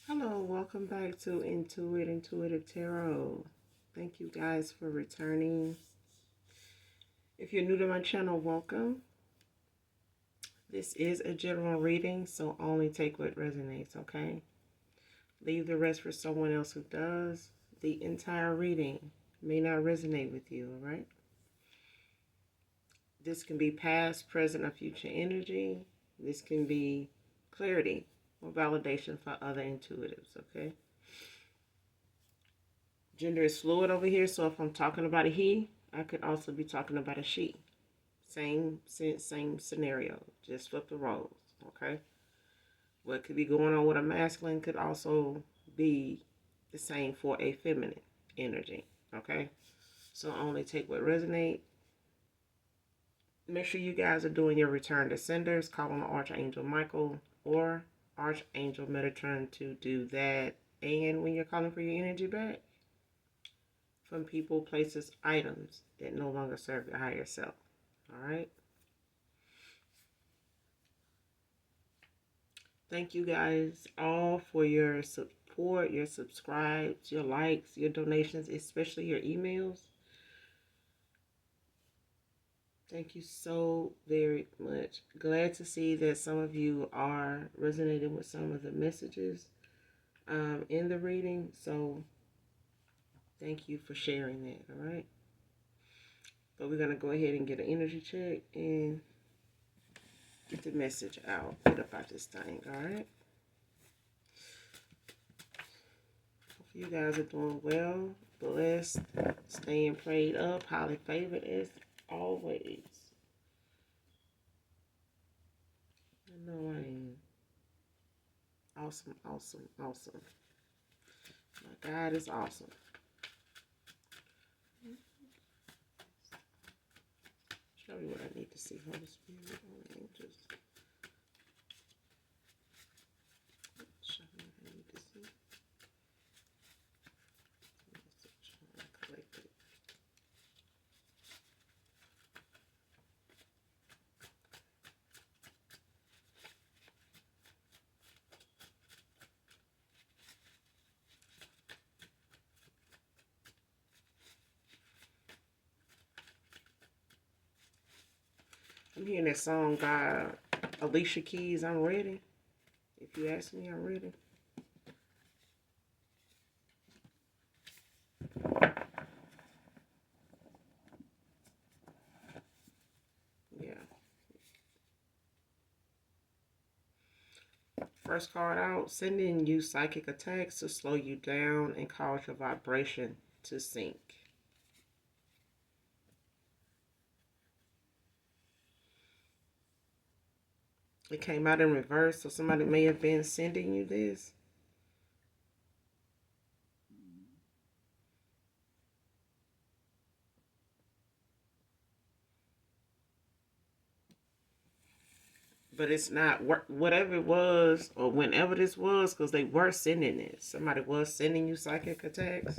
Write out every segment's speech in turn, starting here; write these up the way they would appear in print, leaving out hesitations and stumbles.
Hello, welcome back to Intuitive Tarot. Thank you guys for returning. If you're new to my channel, welcome. This is a general reading, so only take what resonates, okay? Leave the rest for someone else who does. The entire reading may not resonate with you, all right? This can be past, present, or future energy. This can be clarity or validation for other intuitives, okay? Gender is fluid over here, so if I'm talking about a he, I could also be talking about a she. Same scenario, just flip the roles, okay? What could be going on with a masculine could also be the same for a feminine energy, okay? So only take what resonates. Make sure you guys are doing your return to senders, call on Archangel Michael or Archangel Metatron to do that. And when you're calling for your energy back, from people, places, items that no longer serve your higher self. All right. Thank you guys all for your support, your subscribes, your likes, your donations, especially your emails. Thank you so very much. Glad to see that some of you are resonating with some of the messages in the reading. So thank you for sharing that. All right. But we're going to go ahead and get an energy check and get the message out. Get up out this thing. All right. You guys are doing well, blessed, staying prayed up, highly favored as always. I know I am. Awesome, awesome, awesome. My God is awesome. Show me what I need to see. Holy Spirit, Holy angels. Show me what I need to see. Collect it. I'm hearing that song by Alicia Keys, I'm ready. If you ask me, I'm ready. Yeah. First card out, sending you psychic attacks to slow you down and cause your vibration to sink. It came out in reverse, so somebody may have been sending you this. But it's not whatever it was or whenever this was, because they were sending it. Somebody was sending you psychic attacks.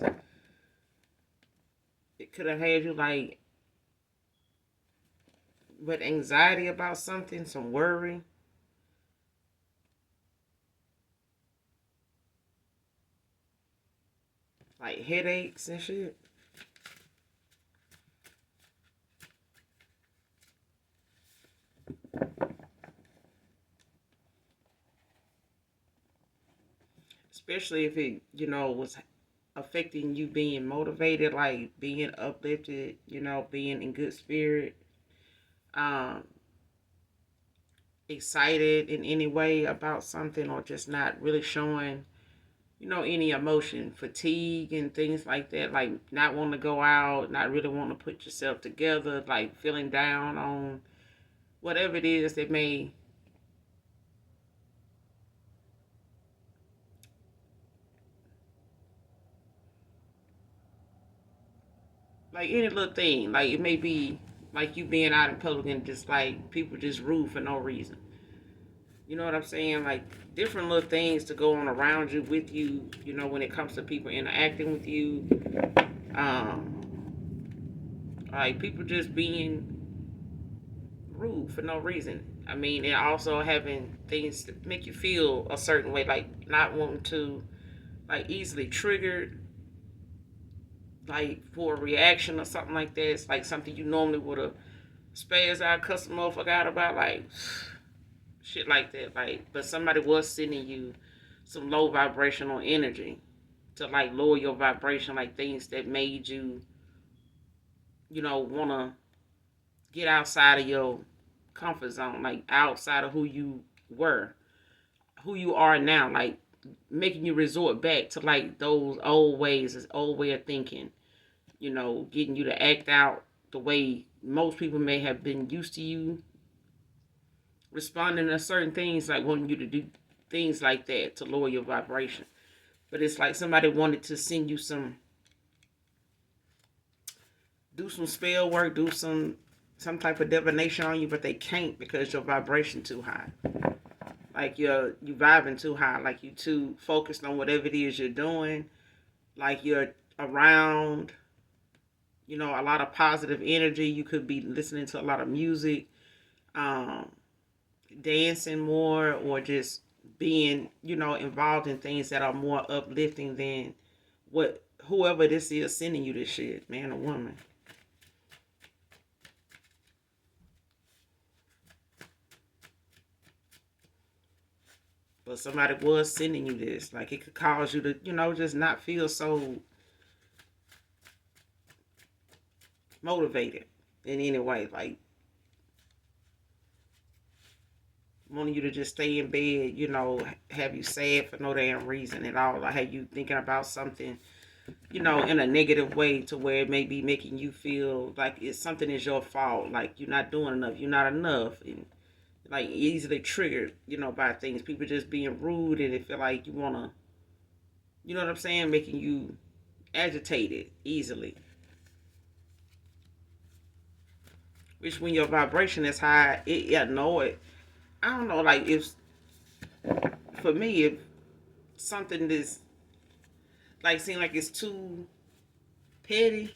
It could have had you like with anxiety about something, some worry. Like headaches and shit. Especially if it, was affecting you being motivated, like being uplifted, being in good spirit, um, excited in any way about something, or just not really showing, any emotion, fatigue and things like that, like not wanting to go out, not really wanting to put yourself together, like feeling down on whatever it is that may like any little thing, like it may be like you being out in public and just like people just rude for no reason. You know what I'm saying? Like different little things to go on around you, with you, when it comes to people interacting with you. Um, like people just being rude for no reason. I mean, and also having things that make you feel a certain way, like not wanting to, like easily triggered, like for a reaction or something like that. It's like something you normally would have spazzed out, customer forgot about, like shit like that. Like, but somebody was sending you some low vibrational energy to like lower your vibration, like things that made you, wanna get outside of your comfort zone, like outside of who you were, who you are now, like making you resort back to like those old ways, this old way of thinking, getting you to act out the way most people may have been used to you responding to certain things, like wanting you to do things like that to lower your vibration. But it's like somebody wanted to send you do some spell work, do some type of divination on you, but they can't because your vibration too high. Like you vibing too high, like you too focused on whatever it is you're doing, like you're around, a lot of positive energy. You could be listening to a lot of music, um, dancing more, or just being, involved in things that are more uplifting than what whoever this is sending you this shit, man or woman. But somebody was sending you this. Like it could cause you to, just not feel so motivated in any way. Like wanting you to just stay in bed, have you sad for no damn reason at all. Like have you thinking about something, in a negative way to where it may be making you feel like it's something is your fault. Like you're not doing enough. You're not enough. And like easily triggered, by things. People just being rude and they feel like you want to, you know what I'm saying? Making you agitated easily. Which when your vibration is high, I know it. I don't know, like if, for me, if something is like seem like it's too petty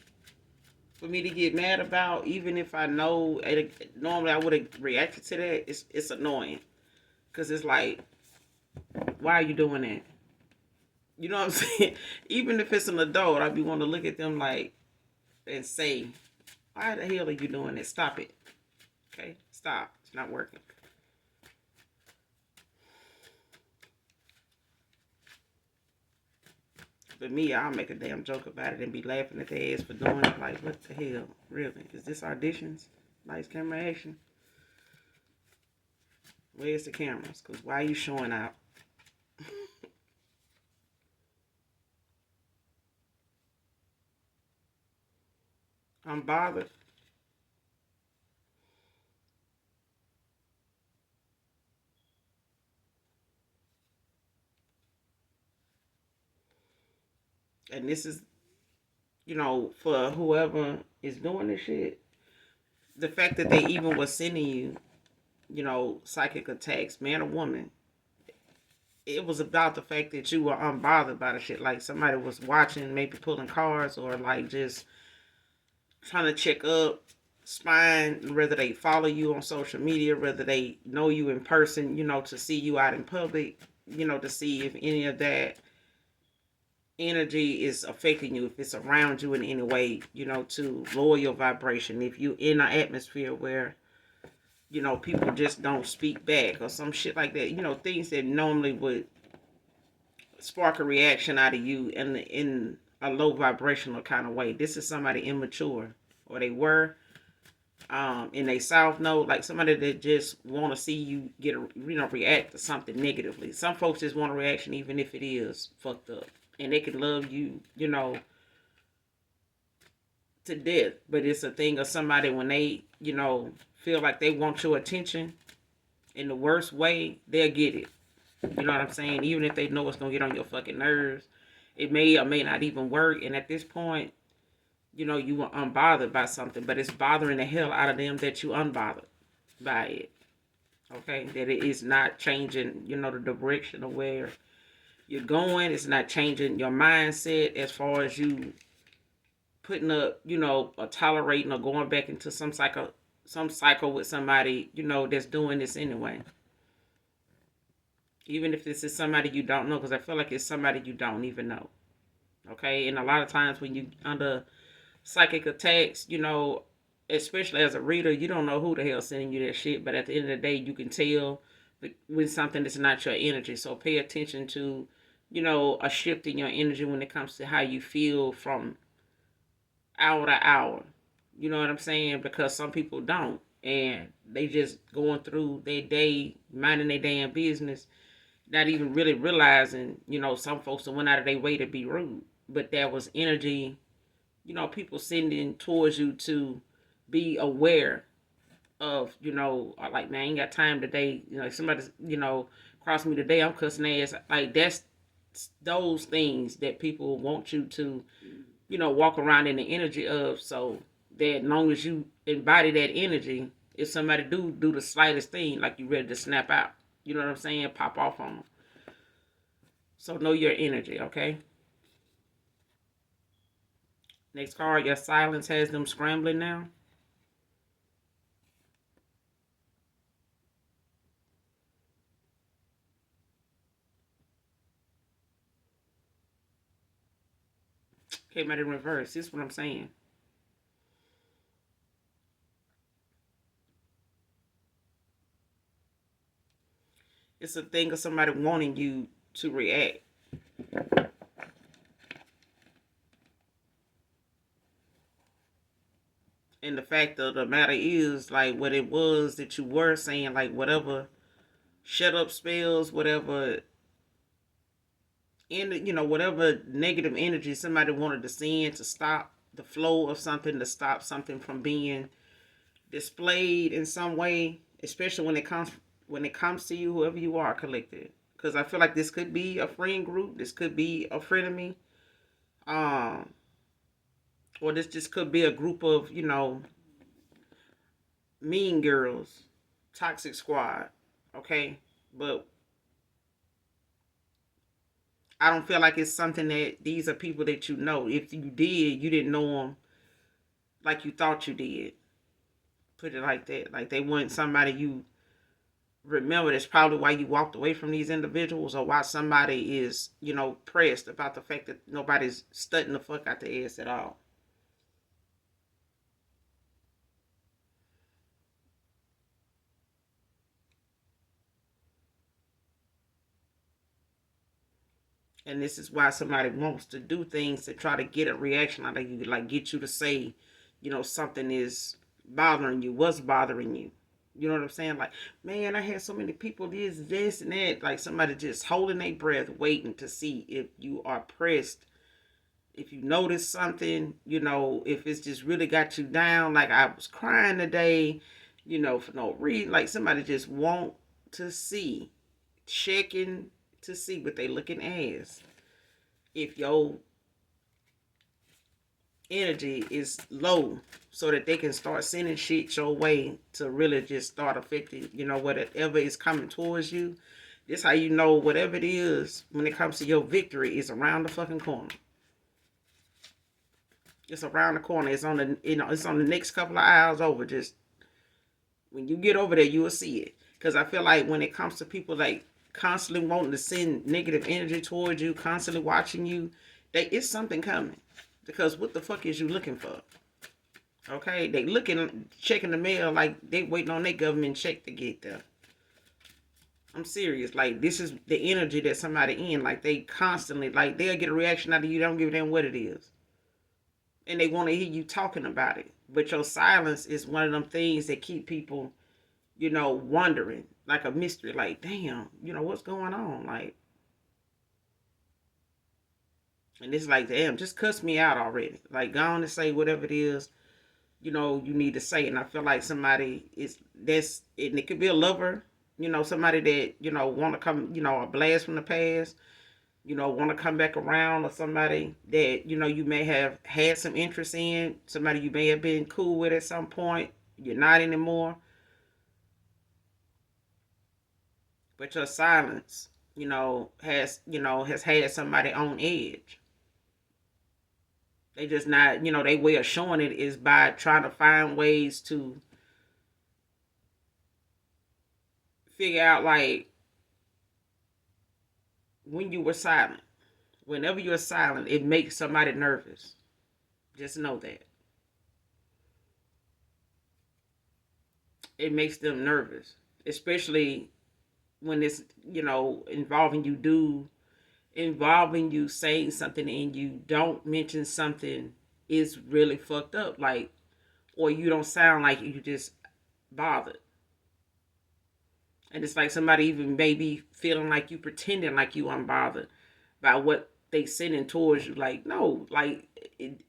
for me to get mad about, even if I know normally I would have reacted to that, it's annoying. Because it's like, why are you doing that? You know what I'm saying? Even if it's an adult, I'd be wanting to look at them like and say, why the hell are you doing that? Stop it. Okay? Stop. It's not working. But me, I'll make a damn joke about it and be laughing at their ass for doing it. Like, what the hell? Really? Is this auditions? Lights, camera, action? Where's the cameras? Because why are you showing out? I'm bothered. And this is, for whoever is doing this shit, the fact that they even was sending you, psychic attacks, man or woman, it was about the fact that you were unbothered by the shit. Like somebody was watching, maybe pulling cards, or like just trying to check up, spying, whether they follow you on social media, whether they know you in person, to see you out in public, to see if any of that energy is affecting you, if it's around you in any way, to lower your vibration. If you in an atmosphere where, people just don't speak back or some shit like that, things that normally would spark a reaction out of you in a low vibrational kind of way. This is somebody immature, or they were, in a south node, like somebody that just want to see you get react to something negatively. Some folks just want a reaction even if it is fucked up, and they can love you, to death. But it's a thing of somebody when they, feel like they want your attention in the worst way, they'll get it. You know what I'm saying? Even if they know it's gonna get on your fucking nerves, it may or may not even work. And at this point, you were unbothered by something, but it's bothering the hell out of them that you unbothered by it. Okay, that it is not changing, the direction of where you're going. It's not changing your mindset as far as you putting up, or tolerating or going back into some some cycle with somebody, that's doing this anyway. Even if this is somebody you don't know, because I feel like it's somebody you don't even know. Okay, and a lot of times when you under psychic attacks, especially as a reader, you don't know who the hell sending you that shit. But at the end of the day, you can tell when something is not your energy. So pay attention to, a shift in your energy when it comes to how you feel from hour to hour. You know what I'm saying? Because some people don't. And they just going through their day, minding their damn business, not even really realizing, some folks that went out of their way to be rude. But that was energy, people sending towards you to be aware of, like, man, I ain't got time today. If somebody, cross me today, I'm cussing ass. Like, that's those things that people want you to, walk around in the energy of, so that as long as you embody that energy, if somebody do the slightest thing, like, you ready to snap out, you know what I'm saying, pop off on them. So know your energy, okay? Next card, your silence has them scrambling now. Came out in reverse. This is what I'm saying. It's a thing of somebody wanting you to react. And the fact of the matter is, like, what it was that you were saying, like, whatever shut up spells, whatever, whatever negative energy somebody wanted to send to stop the flow of something, to stop something from being displayed in some way, especially when it comes to you, whoever you are, collected. Because I feel like this could be a friend group, this could be a frenemy, or this just could be a group of, mean girls, toxic squad, okay? But I don't feel like it's something that these are people that you know. If you did, you didn't know them like you thought you did. Put it like that. Like, they weren't somebody you remember. That's probably why you walked away from these individuals, or why somebody is, pressed about the fact that nobody's studying the fuck out the ass at all. And this is why somebody wants to do things to try to get a reaction out of you, like get you to say, something is bothering you. What's bothering you? You know what I'm saying? Like, man, I had so many people this, and that. Like, somebody just holding their breath, waiting to see if you are pressed. If you notice something, if it's just really got you down. Like, I was crying today, for no reason. Like, somebody just want to see, checking to see what they looking as. If your energy is low, so that they can start sending shit your way to really just start affecting, whatever is coming towards you. This how you know whatever it is when it comes to your victory is around the fucking corner. It's around the corner. It's on the it's on the next couple of hours over. Just when you get over there, you will see it. Because I feel like when it comes to people like constantly wanting to send negative energy towards you, constantly watching you, it's something coming. Because what the fuck is you looking for? Okay, they looking, checking the mail like they waiting on their government check to get there. I'm serious. Like, this is the energy that somebody in. Like, they constantly, like, they'll get a reaction out of you. They don't give a damn what it is. And they want to hear you talking about it. But your silence is one of them things that keep people, wondering. Like a mystery. Like, damn, what's going on? Like, and it's like, damn, just cuss me out already. Like, go on and say whatever it is, you need to say. And I feel like somebody and it could be a lover, somebody that, want to come, a blast from the past, want to come back around, or somebody that, you may have had some interest in, somebody you may have been cool with at some point, you're not anymore. But your silence, has had somebody on edge. They just not, they way of showing it is by trying to find ways to, figure out, like, when you were silent. Whenever you're silent, it makes somebody nervous. Just know that. It makes them nervous. Especially when it's, involving you saying something and you don't mention something is really fucked up. Like, or you don't sound like you just bothered. And it's like somebody even maybe feeling like you pretending like you unbothered by what they sending towards you. Like, no, like,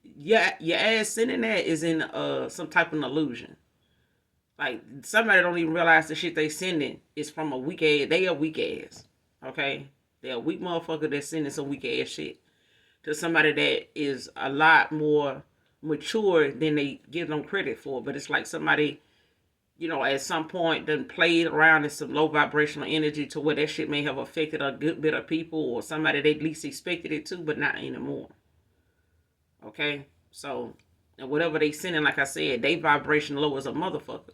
your ass sending that is in some type of illusion. Like, somebody don't even realize the shit they sending is from a weak ass. They a weak ass. Okay? They're a weak motherfucker that's sending some weak ass shit to somebody that is a lot more mature than they give them credit for. But it's like somebody, at some point done played around in some low vibrational energy to where that shit may have affected a good bit of people or somebody they least expected it to, but not anymore. Okay? So, and whatever they sending, like I said, they vibration low as a motherfucker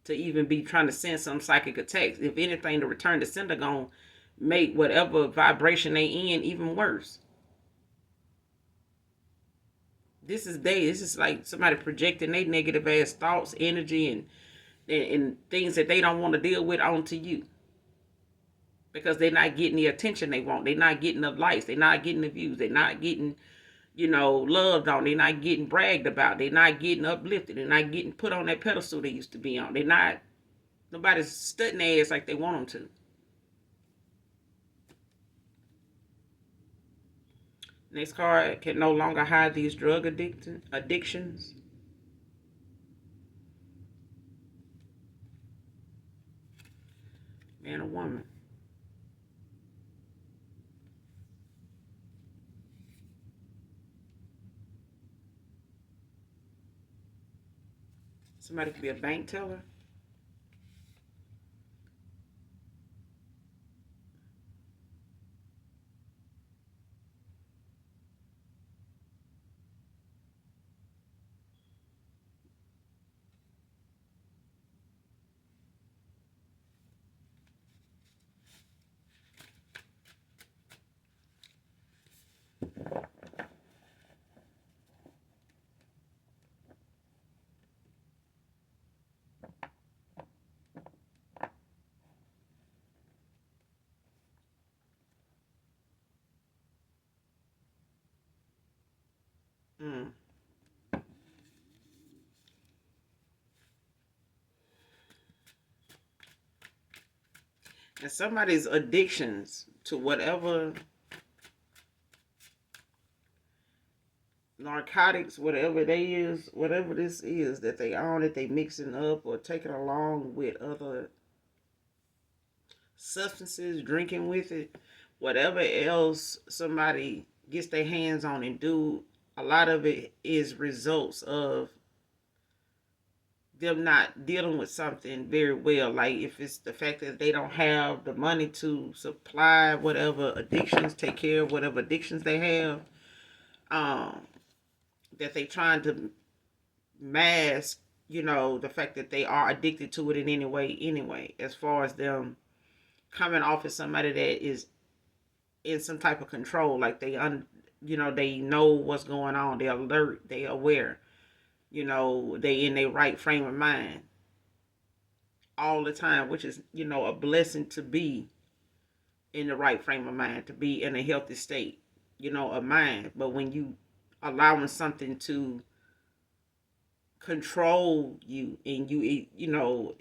to even be trying to send some psychic attacks. If anything, the return to sender gonna make whatever vibration they in even worse. This is like somebody projecting their negative ass thoughts, energy, and things that they don't want to deal with onto you. Because they're not getting the attention they want. They're not getting the likes. They're not getting the views. They're not getting, loved on. They're not getting bragged about. They're not getting uplifted. They're not getting put on that pedestal they used to be on. Nobody's studying their ass like they want them to. Next card, can no longer hide these drug addictions. Man or woman. Somebody could be a bank teller. Mm. And somebody's addictions to whatever narcotics, whatever this is that they own, that they mixing up or taking along with other substances, drinking with it, whatever else somebody gets their hands on and do, a lot of it is results of them not dealing with something very well. Like if it's the fact that they don't have the money to supply whatever addictions, take care of whatever addictions they have, that they trying to mask, the fact that they are addicted to it in any way anyway, as far as them coming off as somebody that is in some type of control, like they know what's going on, they're alert, they aware, they in their right frame of mind all the time, which is, a blessing to be in the right frame of mind, to be in a healthy state, of mind. But when you allowing something to control you and you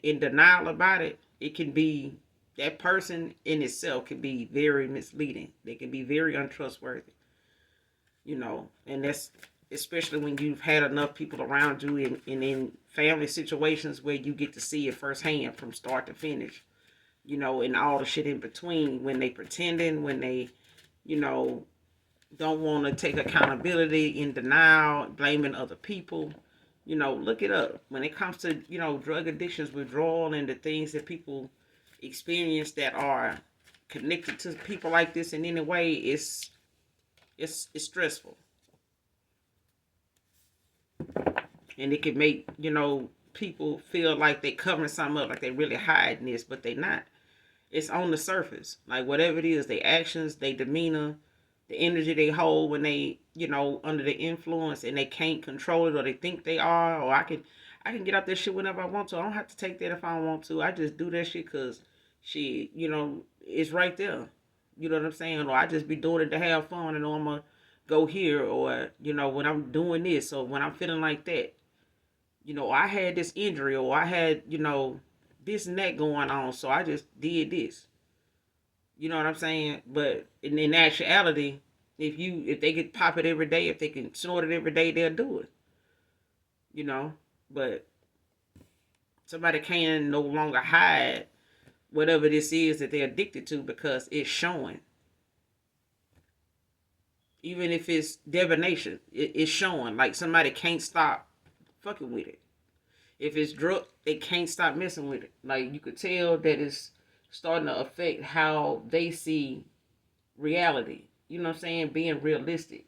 in denial about it, it can be, that person in itself can be very misleading. They can be very untrustworthy, and that's especially when you've had enough people around you in family situations where you get to see it firsthand from start to finish, and all the shit in between, when they pretending, when they, don't want to take accountability, in denial, blaming other people. Look it up. When it comes to, drug addictions, withdrawal, and the things that people experience that are connected to people like this in any way, it's stressful. And it could make, people feel like they covering something up, like they really hiding this, but they not. It's on the surface. Like whatever it is, their actions, their demeanor, the energy they hold when they, under the influence and they can't control it or they think they are, or I can get out this shit whenever I want to. I don't have to take that if I don't want to. I just do that shit because it's right there. You know what I'm saying? Or I just be doing it to have fun and know I'm going to go here or, when I'm doing this or when I'm feeling like that. I had this injury or I had, this and that going on. So I just did this. You know what I'm saying? But in actuality, if they could pop it every day, if they can snort it every day, they'll do it. But somebody can no longer hide whatever this is that they're addicted to because it's showing. Even if it's divination, it's showing. Like somebody can't stop fucking with it. If it's drug, they can't stop messing with it. Like you could tell that it's starting to affect how they see reality. You know what I'm saying? Being realistic.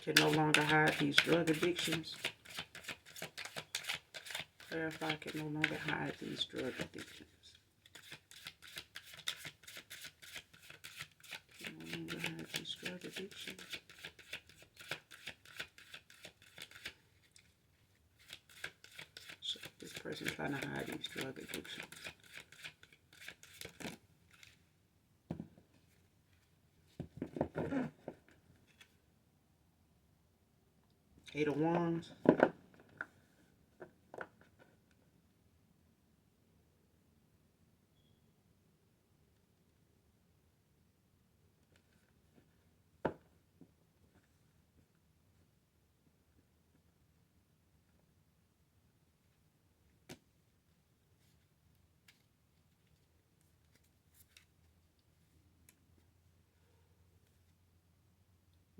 Can no longer hide these drug addictions. Clarify, can no longer hide these drug addictions. Can no longer hide these drug addictions. So this person trying to hide these drug addictions. Eight of Wands.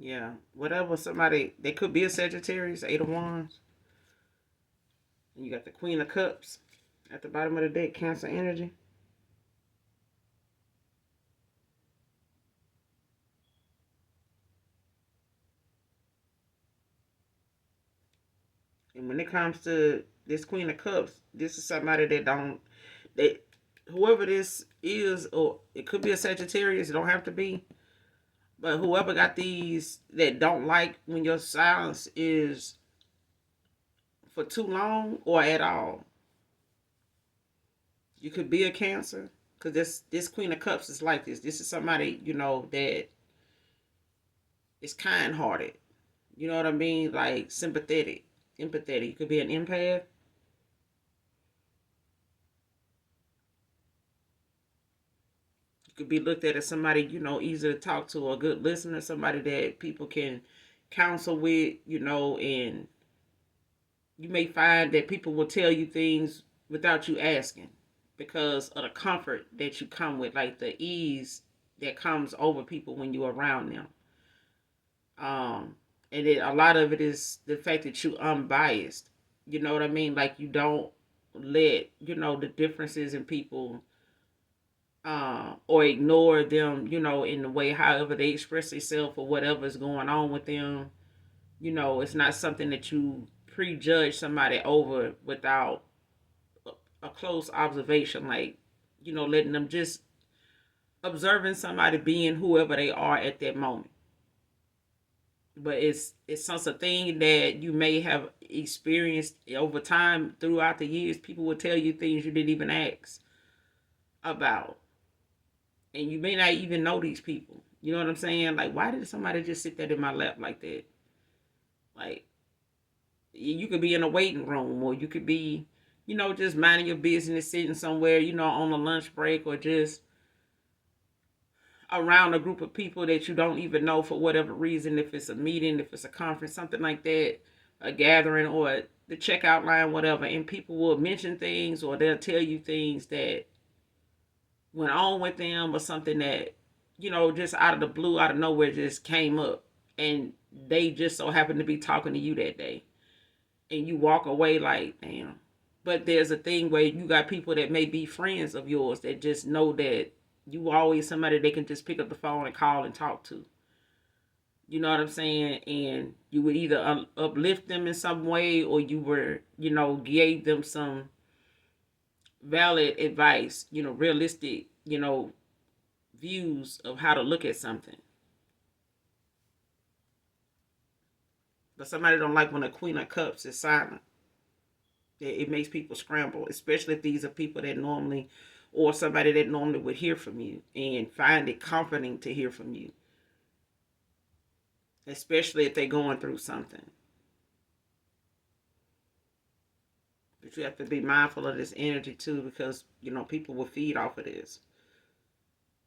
Yeah, whatever somebody, they could be a Sagittarius, Eight of Wands. And you got the Queen of Cups at the bottom of the deck, Cancer energy. And when it comes to this Queen of Cups, this is somebody that whoever this is, or it could be a Sagittarius, it don't have to be. But whoever got these that don't like when your silence is for too long or at all. You could be a Cancer. Because this Queen of Cups is like this. This is somebody, that is kind-hearted. You know what I mean? Like sympathetic, empathetic. You could be an empath. Could be looked at as somebody, easy to talk to, a good listener, somebody that people can counsel with, and you may find that people will tell you things without you asking because of the comfort that you come with, like the ease that comes over people when you're around them. And a lot of it is the fact that you're unbiased. You know what I mean? Like you don't let, the differences in people or ignore them, in the way however they express themselves or whatever's going on with them. It's not something that you prejudge somebody over without a close observation, like, letting them just observing somebody being whoever they are at that moment. But it's such a thing that you may have experienced over time throughout the years. People will tell you things you didn't even ask about. And you may not even know these people. You know what I'm saying? Like, why did somebody just sit there in my lap like that? Like, you could be in a waiting room, or you could be, just minding your business, sitting somewhere, on a lunch break, or just around a group of people that you don't even know for whatever reason, if it's a meeting, if it's a conference, something like that, a gathering, or the checkout line, whatever, and people will mention things, or they'll tell you things that went on with them, or something that, just out of the blue, out of nowhere, just came up, and they just so happened to be talking to you that day, and you walk away like, damn, But there's a thing where you got people that may be friends of yours that just know that you always somebody they can just pick up the phone and call and talk to. You know what I'm saying? And you would either uplift them in some way, or you were, gave them some valid advice, realistic, views of how to look at something. But somebody don't like when a Queen of Cups is silent. It makes people scramble, especially if these are people that normally, or somebody that normally would hear from you and find it comforting to hear from you, especially if they're going through something. But you have to be mindful of this energy too, because people will feed off of this.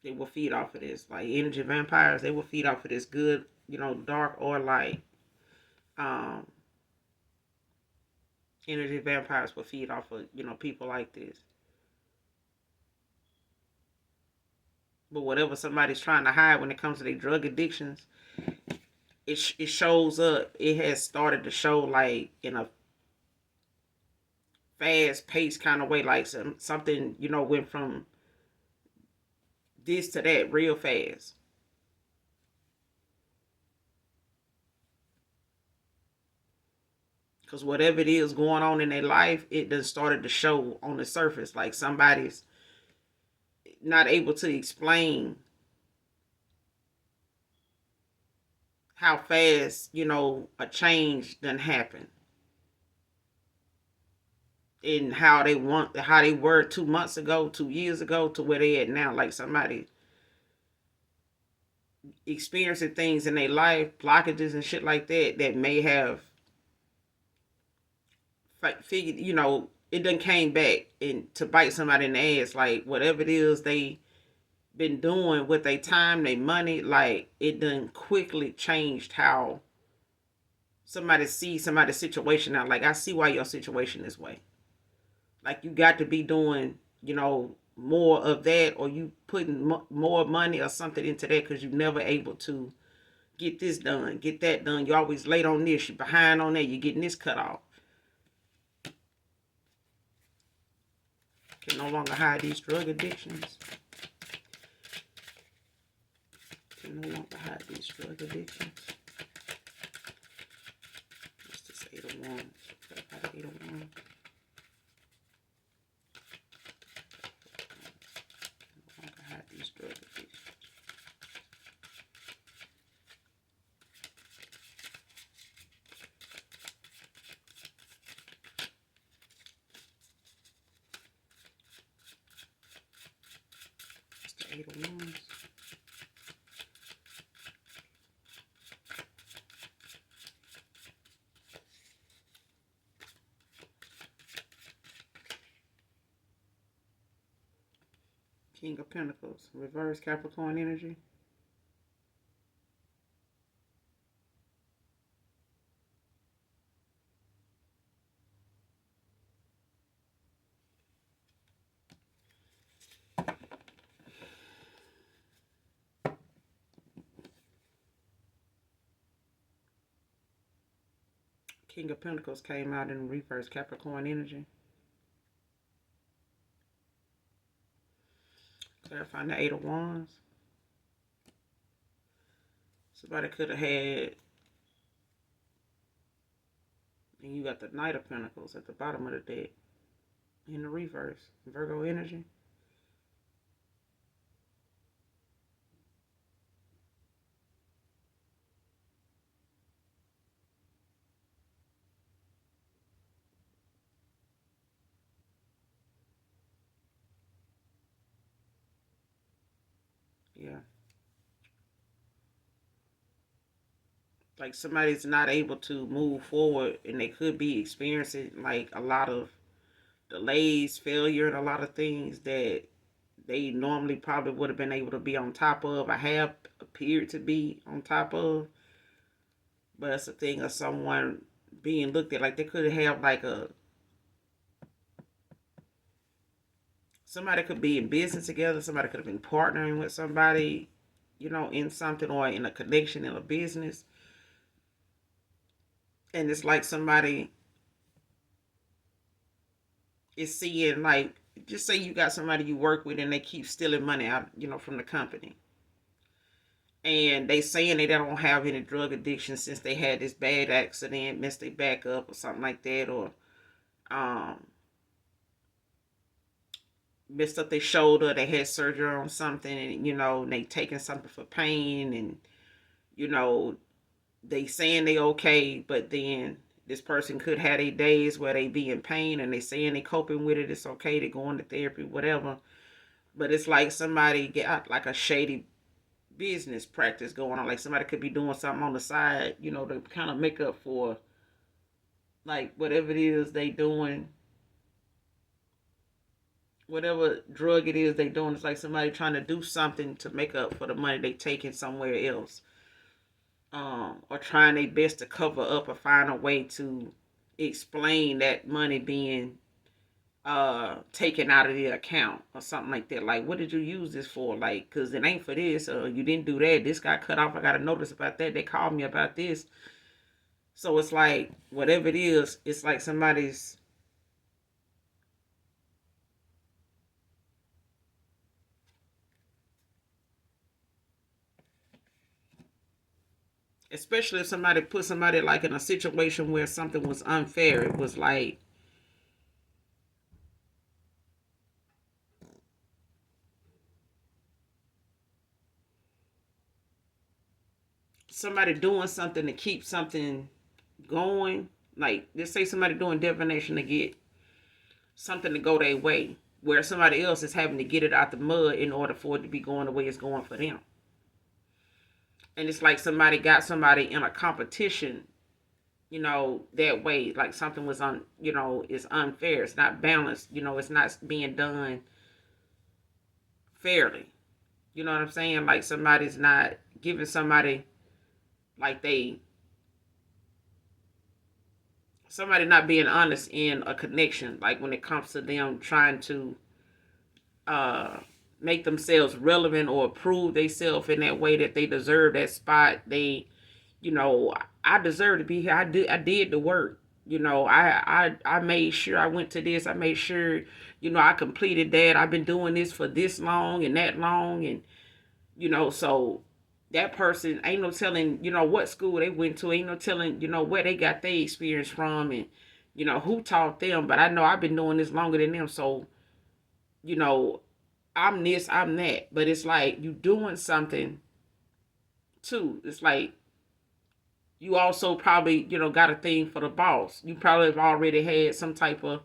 They will feed off of this. Like energy vampires, they will feed off of this good, dark or light. Um, Energy vampires will feed off of, people like this. But whatever somebody's trying to hide when it comes to their drug addictions, it shows up. It has started to show like in a fast paced kind of way, like something, went from this to that real fast. Because whatever it is going on in their life, it done started to show on the surface. Like somebody's not able to explain how fast, a change done happen. In how they were 2 months ago, 2 years ago, to where they at now. Like somebody experiencing things in their life, blockages and shit like that, that may have figured, it done came back and to bite somebody in the ass. Like whatever it is they been doing with their time, their money, like it done quickly changed how somebody sees somebody's situation now. Like I see why your situation this way. Like you got to be doing, more of that, or you putting more money or something into that, because you're never able to get this done, get that done. You're always late on this, you're behind on that, you're getting this cut off. Can no longer hide these drug addictions. Can no longer hide these drug addictions. What's this 8 of Wands? 8 of Wands. These drug addictions. It's the 8 of Wands. King of Pentacles, reverse Capricorn energy. King of Pentacles came out in reverse Capricorn energy. Clarifying the 8 of Wands. Somebody could have had, and you got the Knight of Pentacles at the bottom of the deck in the reverse. Virgo energy. Yeah. Like somebody's not able to move forward, and they could be experiencing like a lot of delays, failure, and a lot of things that they normally probably would have been able to be on top of, or have appeared to be on top of. But it's a thing of someone being looked at like they could have like somebody could be in business together, somebody could have been partnering with somebody, in something, or in a connection in a business. And it's like somebody is seeing, like, just say you got somebody you work with and they keep stealing money out, from the company. And they saying they don't have any drug addiction since they had this bad accident, messed their back up or something like that, or um messed up their shoulder, they had surgery on something, and they taking something for pain, and you know they saying they okay, but then this person could have their days where they be in pain and they saying they coping with it, it's okay, they going to therapy, whatever. But it's like somebody got like a shady business practice going on. Like somebody could be doing something on the side, to kind of make up for like whatever it is they doing, whatever drug it is they doing. It's like somebody trying to do something to make up for the money they taking somewhere else, or trying their best to cover up or find a way to explain that money being taken out of the account or something like that. Like, what did you use this for? Like, because it ain't for this, or you didn't do that, this got cut off, I got a notice about that, they called me about this. So it's like whatever it is, it's like somebody's, especially if somebody put somebody like in a situation where something was unfair. It was like somebody doing something to keep something going. Like, let's say somebody doing divination to get something to go their way, where somebody else is having to get it out the mud in order for it to be going the way it's going for them. And it's like somebody got somebody in a competition, that way. Like something was is unfair. It's not balanced. It's not being done fairly. You know what I'm saying? Like somebody's not giving somebody, like somebody not being honest in a connection. Like when it comes to them trying to uh make themselves relevant or prove themselves in that way that they deserve that spot. I deserve to be here. I did the work. I made sure I went to this. I made sure, I completed that. I've been doing this for this long and that long. And, so that person ain't no telling, what school they went to. Ain't no telling, where they got their experience from and, who taught them. But I know I've been doing this longer than them. So, you know, I'm this, I'm that. But it's like you doing something too. It's like you also probably, got a thing for the boss. You probably have already had some type of,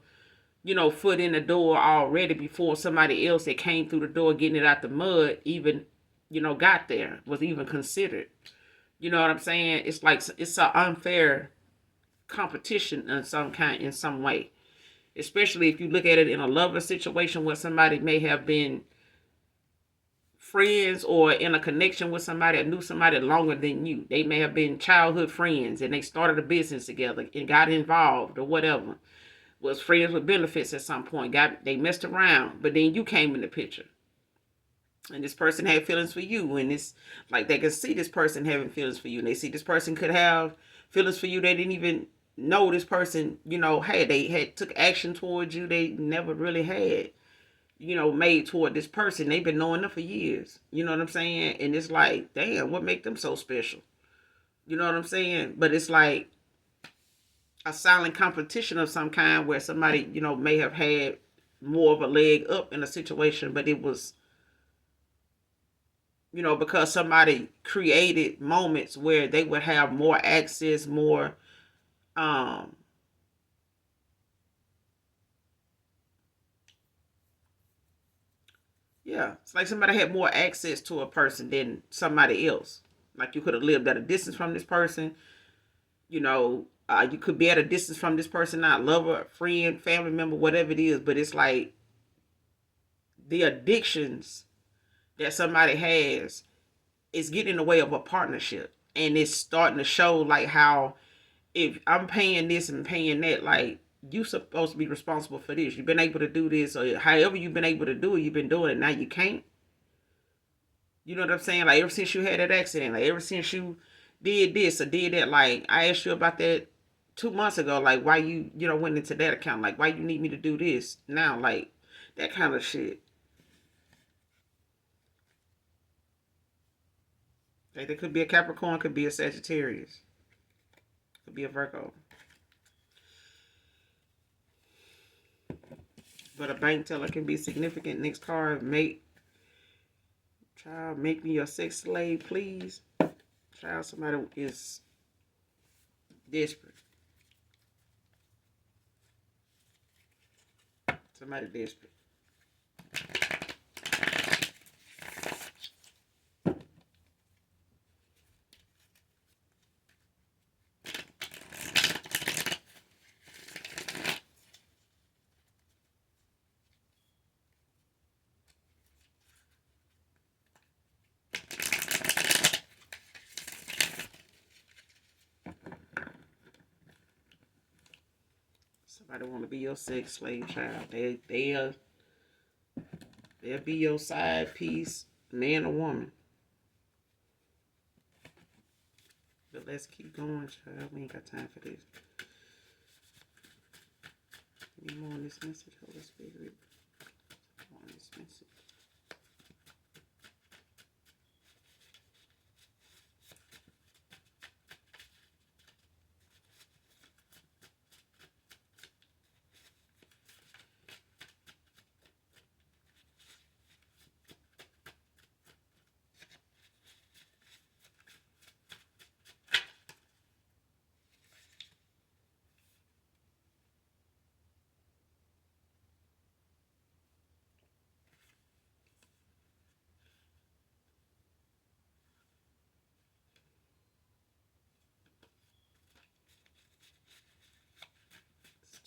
foot in the door already before somebody else that came through the door getting it out the mud even, got there, was even considered. You know what I'm saying? It's like it's an unfair competition in some kind, in some way. Especially if you look at it in a lover situation where somebody may have been friends or in a connection with somebody that knew somebody longer than you. They may have been childhood friends and they started a business together and got involved or whatever. Was friends with benefits at some point. They messed around, but then you came in the picture. And this person had feelings for you, and it's like they can see this person having feelings for you, and they see this person could have feelings for you. They didn't even know this person, hey, they had took action towards you. They never really had, made toward this person. They've been knowing them for years. You know what I'm saying? And it's like, damn, what make them so special? You know what I'm saying? But it's like a silent competition of some kind where somebody, may have had more of a leg up in a situation, but it was, because somebody created moments where they would have more access, more, um, yeah, it's like somebody had more access to a person than somebody else. Like you could have lived at a distance from this person, you could be at a distance from this person, not lover, friend, family member, whatever it is, but it's like the addictions that somebody has is getting in the way of a partnership. And it's starting to show like how if I'm paying this and paying that, like you supposed to be responsible for this. You've been able to do this, or however you've been able to do it, you've been doing it. Now you can't. You know what I'm saying? Like ever since you had that accident, like ever since you did this or did that, like I asked you about that 2 months ago, like, why you went into that account, like, why you need me to do this now, like, that kind of shit. Like, there could be a Capricorn, could be a Sagittarius, could be a Virgo. But a bank teller can be significant. Next card, child, make me your sex slave, please. Child, somebody is desperate. Somebody desperate. Somebody want to be your sex slave, child. They'll be your side piece, man or woman. But let's keep going, child. We ain't got time for this. Give me more on this message, Holy Spirit. More on this message.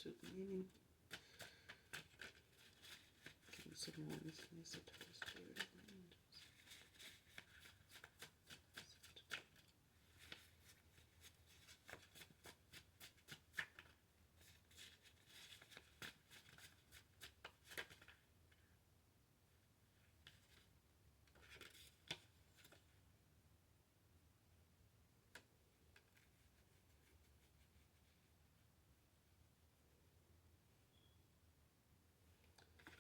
Too many. Give me some more on this message, Holy Spirit.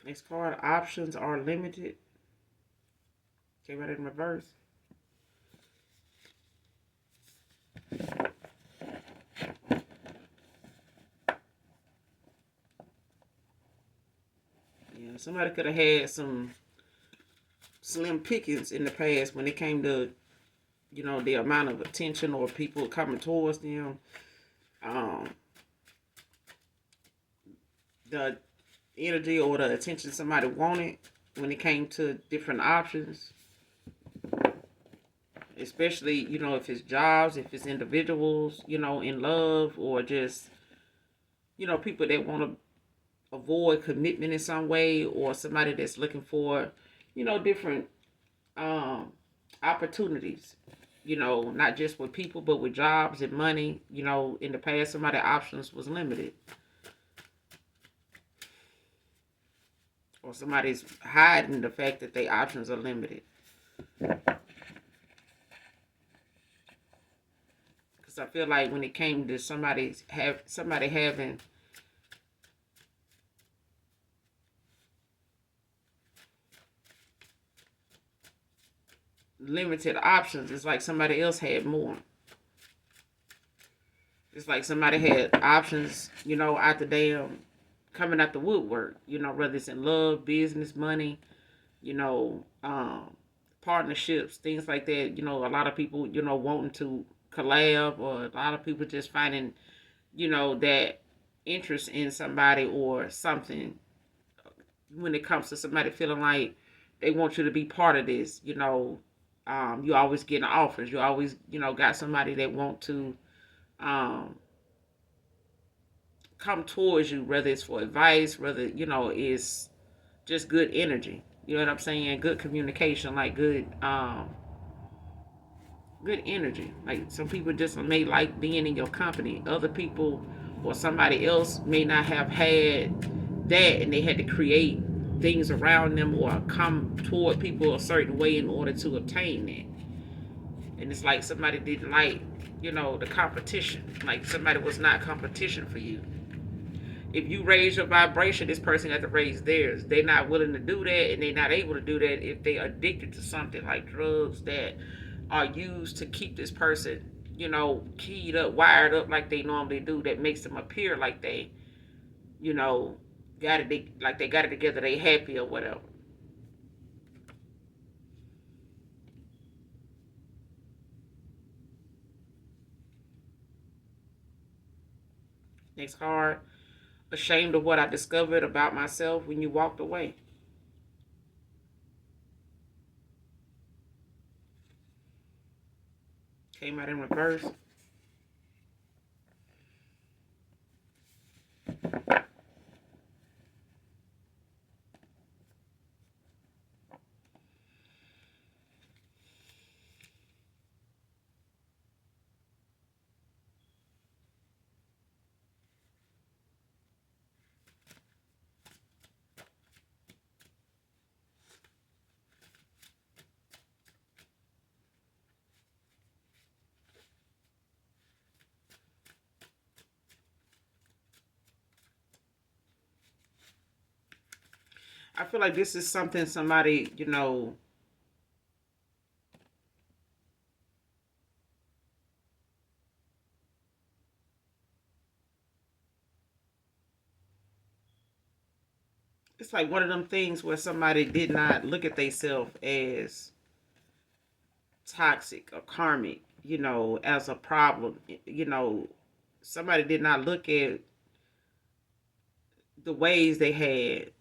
Next card, options are limited. Okay, right in reverse. Yeah, somebody could have had some slim pickings in the past when it came to, the amount of attention or people coming towards them. The energy or the attention somebody wanted when it came to different options, especially if it's jobs, if it's individuals, in love, or just people that want to avoid commitment in some way, or somebody that's looking for different opportunities, not just with people but with jobs and money. In the past, somebody's options was limited. Or somebody's hiding the fact that their options are limited. Because I feel like when it came to somebody having limited options, it's like somebody else had more. It's like somebody had options, out the damn coming out the woodwork, whether it's in love, business, money, partnerships, things like that. A lot of people, wanting to collab, or a lot of people just finding, that interest in somebody or something when it comes to somebody feeling like they want you to be part of this. You always getting offers. You always, got somebody that want to come towards you, whether it's for advice, whether it's just good energy. You know what I'm saying? Good communication, like good energy. Like, some people just may like being in your company. Other people or somebody else may not have had that, and they had to create things around them or come toward people a certain way in order to obtain that. And it's like somebody didn't like, the competition. Like somebody was not competition for you. If you raise your vibration, this person has to raise theirs. They're not willing to do that, and they're not able to do that if they're addicted to something like drugs that are used to keep this person, keyed up, wired up like they normally do. That makes them appear like they, you know, like they got it together. They happy or whatever. Next card. Ashamed of what I discovered about myself when you walked away. Came out in reverse. I feel like this is something somebody, it's like one of them things where somebody did not look at themselves as toxic or karmic, as a problem. Somebody did not look at the ways they had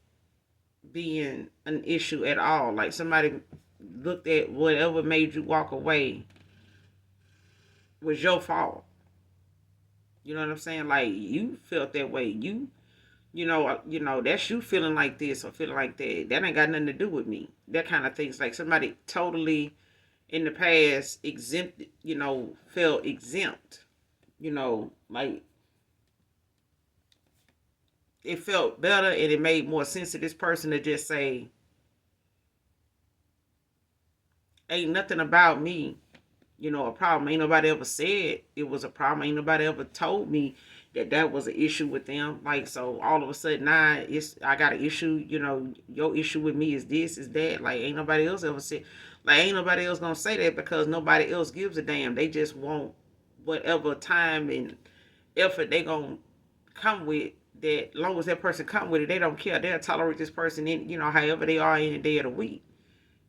being an issue at all. Like somebody looked at whatever made you walk away was your fault. You know what I'm saying? Like you felt that way. That's you feeling like this or feeling like that. That ain't got nothing to do with me. That kind of things. Like somebody totally in the past exempt, felt exempt. Like it felt better and it made more sense to this person to just say, ain't nothing about me, a problem. Ain't nobody ever said it was a problem. Ain't nobody ever told me that was an issue with them. Like, so all of a sudden now I got an issue, your issue with me is this, is that. Like, ain't nobody else ever said, like, ain't nobody else gonna say that because nobody else gives a damn. They just want whatever time and effort they gonna come with. That long as that person come with it, they don't care. They'll tolerate this person in, however they are any day of the week.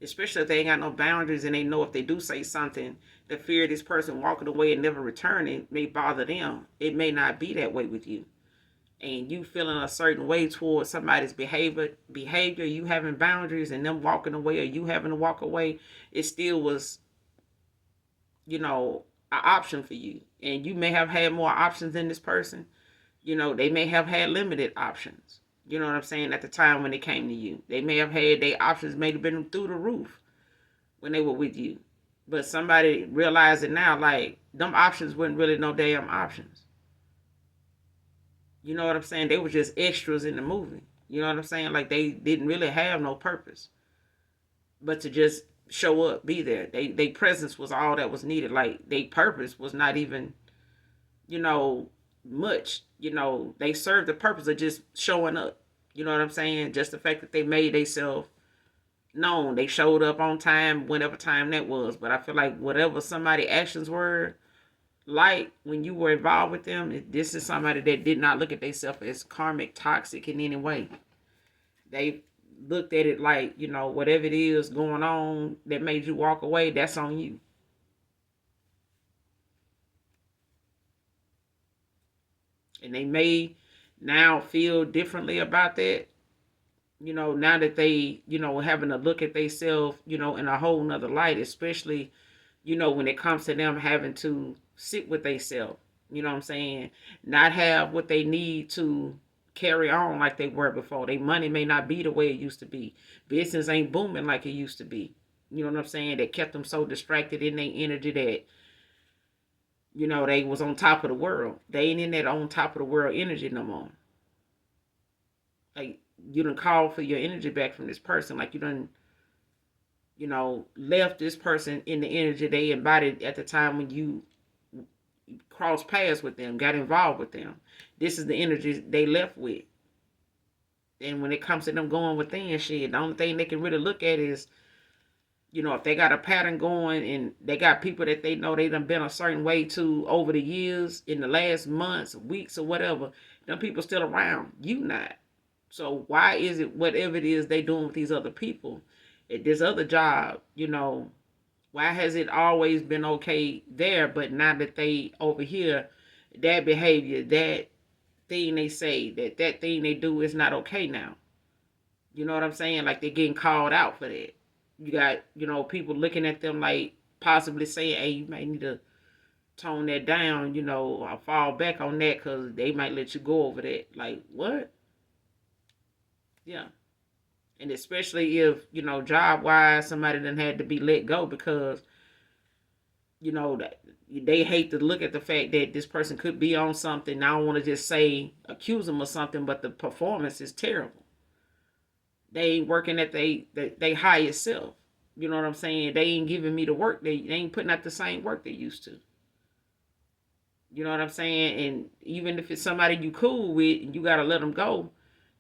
Especially if they ain't got no boundaries and they know if they do say something, the fear of this person walking away and never returning may bother them. It may not be that way with you. And you feeling a certain way towards somebody's behavior, you having boundaries and them walking away or you having to walk away, it still was, an option for you. And you may have had more options than this person. They may have had limited options. You know what I'm saying? At the time when they came to you, they may have had their options may have been through the roof when they were with you. But somebody realized it now, like, them options weren't really no damn options. You know what I'm saying? They were just extras in the movie. You know what I'm saying? Like, they didn't really have no purpose but to just show up, be there. They presence was all that was needed. Like, their purpose was not even, much. They served the purpose of just showing up. You know what I'm saying? Just the fact that they made themselves known. They showed up on time, whenever time that was. But I feel like whatever somebody's actions were like when you were involved with them, this is somebody that did not look at themselves as karmic, toxic in any way. They looked at it like, whatever it is going on that made you walk away, that's on you. And they may now feel differently about that, now that they, having to look at themselves, in a whole nother light, especially, when it comes to them having to sit with themselves, you know what I'm saying? Not have what they need to carry on like they were before. Their money may not be the way it used to be. Business ain't booming like it used to be. You know what I'm saying? That kept them so distracted in their energy that, they was on top of the world. They ain't in that on top of the world energy no more. Like, you done call for your energy back from this person. Like, you done, left this person in the energy they embodied at the time when you crossed paths with them, got involved with them. This is the energy they left with. And when it comes to them going within shit, the only thing they can really look at is, if they got a pattern going and they got people that they know they done been a certain way to over the years, in the last months, weeks, or whatever, them people still around. You not. So why is it whatever it is they doing with these other people, at this other job, why has it always been okay there, but now that they over here, that behavior, that thing they say, that thing they do is not okay now? You know what I'm saying? Like they're getting called out for that. You got, people looking at them like possibly saying, hey, you might need to tone that down, or fall back on that because they might let you go over that. Like, what? Yeah. And especially if, job-wise, somebody done had to be let go because, that they hate to look at the fact that this person could be on something. I don't want to just say, accuse them of something, but the performance is terrible. They ain't working at they highest self. You know what I'm saying? They ain't giving me the work. They ain't putting out the same work they used to. You know what I'm saying? And even if it's somebody you cool with and you got to let them go,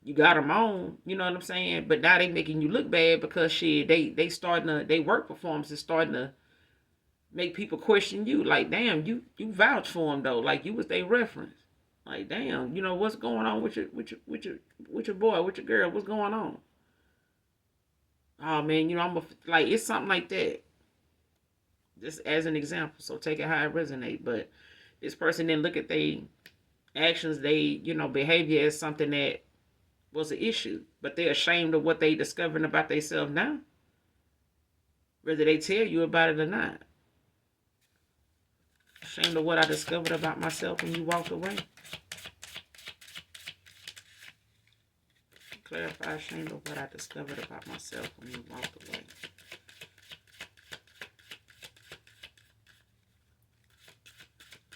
you got them on. You know what I'm saying? But now they making you look bad because shit, they starting to, they work performance is starting to make people question you. Like, damn, you vouch for them though. Like you was their reference. Like, damn, what's going on with your boy, with your girl? What's going on? Oh man, like it's something like that. Just as an example, so take it how it resonate. But this person didn't look at their actions, behavior as something that was an issue. But they're ashamed of what they discovering about themselves now, whether they tell you about it or not. Ashamed of what I discovered about myself when you walked away. Clarify, ashamed of what I discovered about myself when you walked away.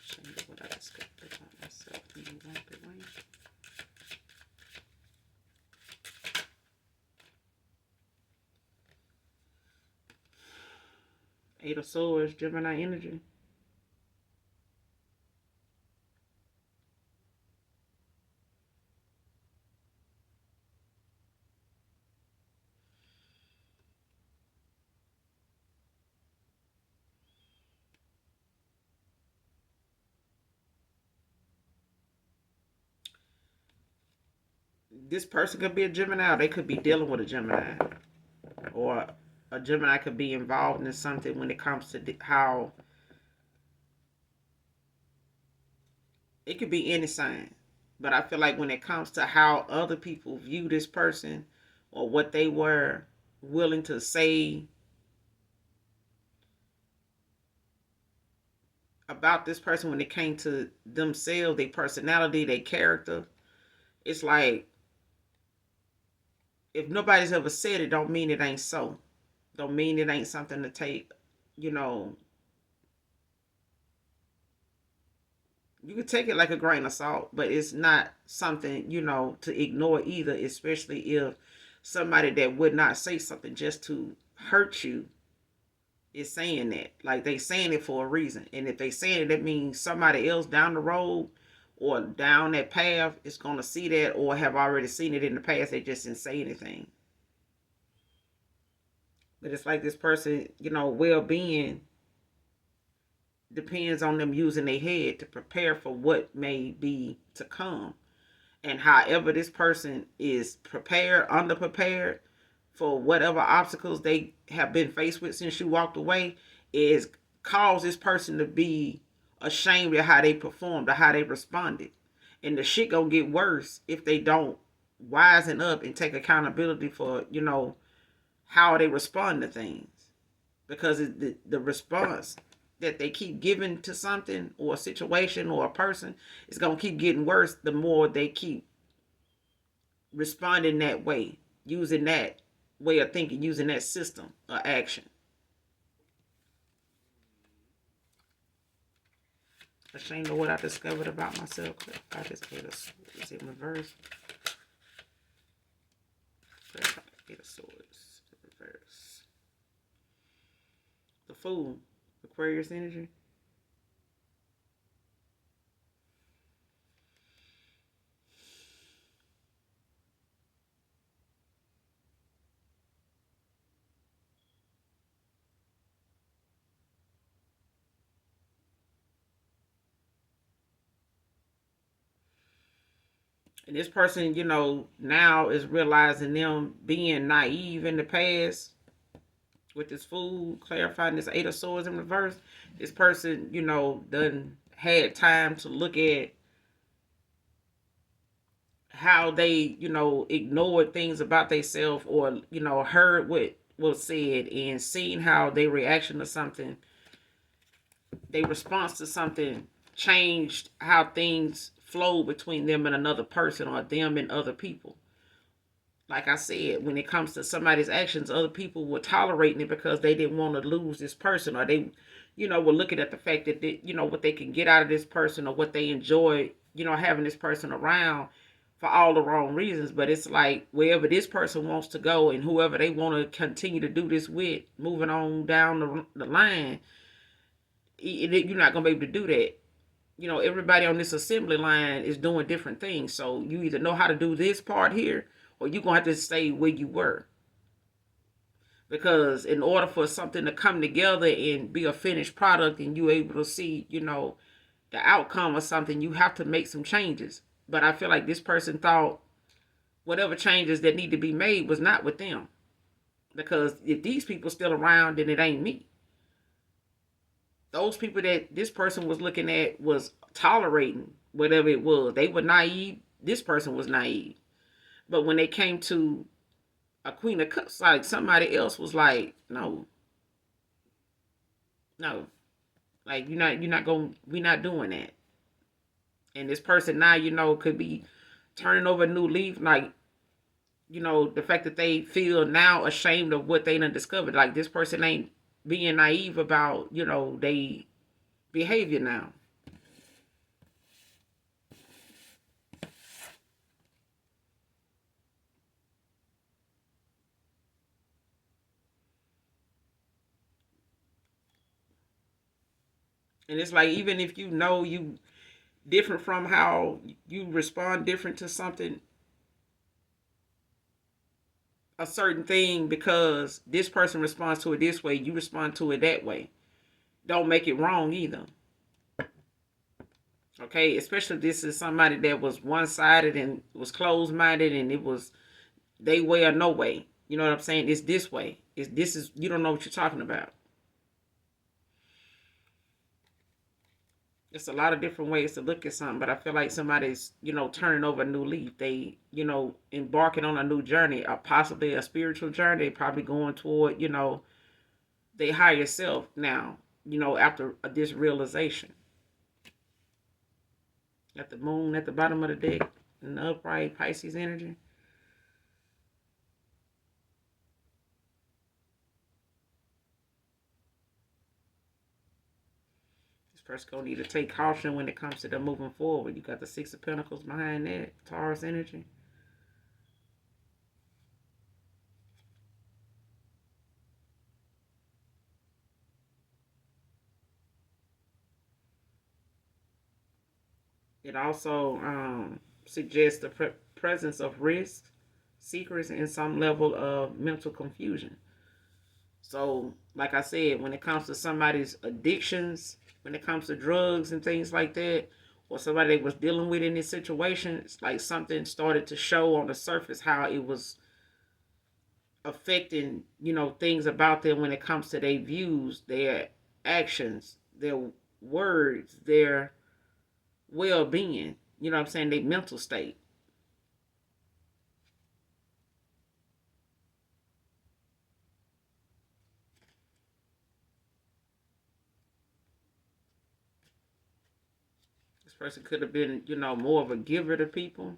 Ashamed of what I discovered about myself when you walked away. Eight of Swords, Gemini energy. This person could be a Gemini, or they could be dealing with a Gemini, or a Gemini could be involved in something when it comes to how it could be any sign. But I feel like when it comes to how other people view this person or what they were willing to say about this person when it came to themselves, their personality, their character, it's like if nobody's ever said it, don't mean it ain't so. Don't mean it ain't something to take, you can take it like a grain of salt, but it's not something, to ignore either, especially if somebody that would not say something just to hurt you is saying that. Like they saying it for a reason. And if they saying it, that means somebody else down the road or down that path is going to see that or have already seen it in the past. They just didn't say anything. But it's like this person, well-being depends on them using their head to prepare for what may be to come. And however this person is prepared, underprepared for whatever obstacles they have been faced with since you walked away, is cause this person to be ashamed of how they performed or how they responded. And the shit gonna get worse if they don't wisen up and take accountability for, how they respond to things. Because the response that they keep giving to something or a situation or a person is going to keep getting worse the more they keep responding that way, using that way of thinking, using that system or action. Ashamed of what I discovered about myself. I just get is it reverse? Eight of Swords, reverse. The Fool, Aquarius energy. And this person, now is realizing them being naive in the past with this Fool, clarifying this Eight of Swords in reverse. This person, done had time to look at how they, ignored things about themselves, or, heard what was said and seen how their reaction to something, their response to something changed how things flow between them and another person, or them and other people. Like I said, when it comes to somebody's actions, other people were tolerating it because they didn't want to lose this person, or they, were looking at the fact that they, what they can get out of this person, or what they enjoy, having this person around, for all the wrong reasons. But it's like, wherever this person wants to go and whoever they want to continue to do this with, moving on down the line, you're not going to be able to do that. Everybody on this assembly line is doing different things. So you either know how to do this part here, or you're going to have to stay where you were. Because in order for something to come together and be a finished product, and you able to see, the outcome of something, you have to make some changes. But I feel like this person thought whatever changes that need to be made was not with them. Because if these people still around, then it ain't me. Those people that this person was looking at was tolerating whatever it was. They were naive. This person was naive. But when they came to a Queen of Cups, like, somebody else was like, no. Like, we're not doing that. And this person now, could be turning over a new leaf. Like, the fact that they feel now ashamed of what they done discovered. Like, this person ain't being naive about, they behavior now. And it's like, even if you different from how you respond different to something, a certain thing, because this person responds to it this way, you respond to it that way. Don't make it wrong either. Okay, especially if this is somebody that was one-sided and was closed-minded, and it was they way or no way. You know what I'm saying? It's this way. This is, you don't know what you're talking about. It's a lot of different ways to look at something, but I feel like somebody's, turning over a new leaf. They, embarking on a new journey, or possibly a spiritual journey, probably going toward, their higher self now, after this realization. At the moon at the bottom of the deck, in the upright Pisces energy. Person gonna need to take caution when it comes to them moving forward. You got the Six of Pentacles behind that, Taurus energy. It also suggests the presence of risk, secrets, and some level of mental confusion. So, like I said, when it comes to somebody's addictions, when it comes to drugs and things like that, or somebody that was dealing with in this situation, it's like something started to show on the surface how it was affecting, things about them when it comes to their views, their actions, their words, their well-being, you know what I'm saying, their mental state. This person could have been, more of a giver to people.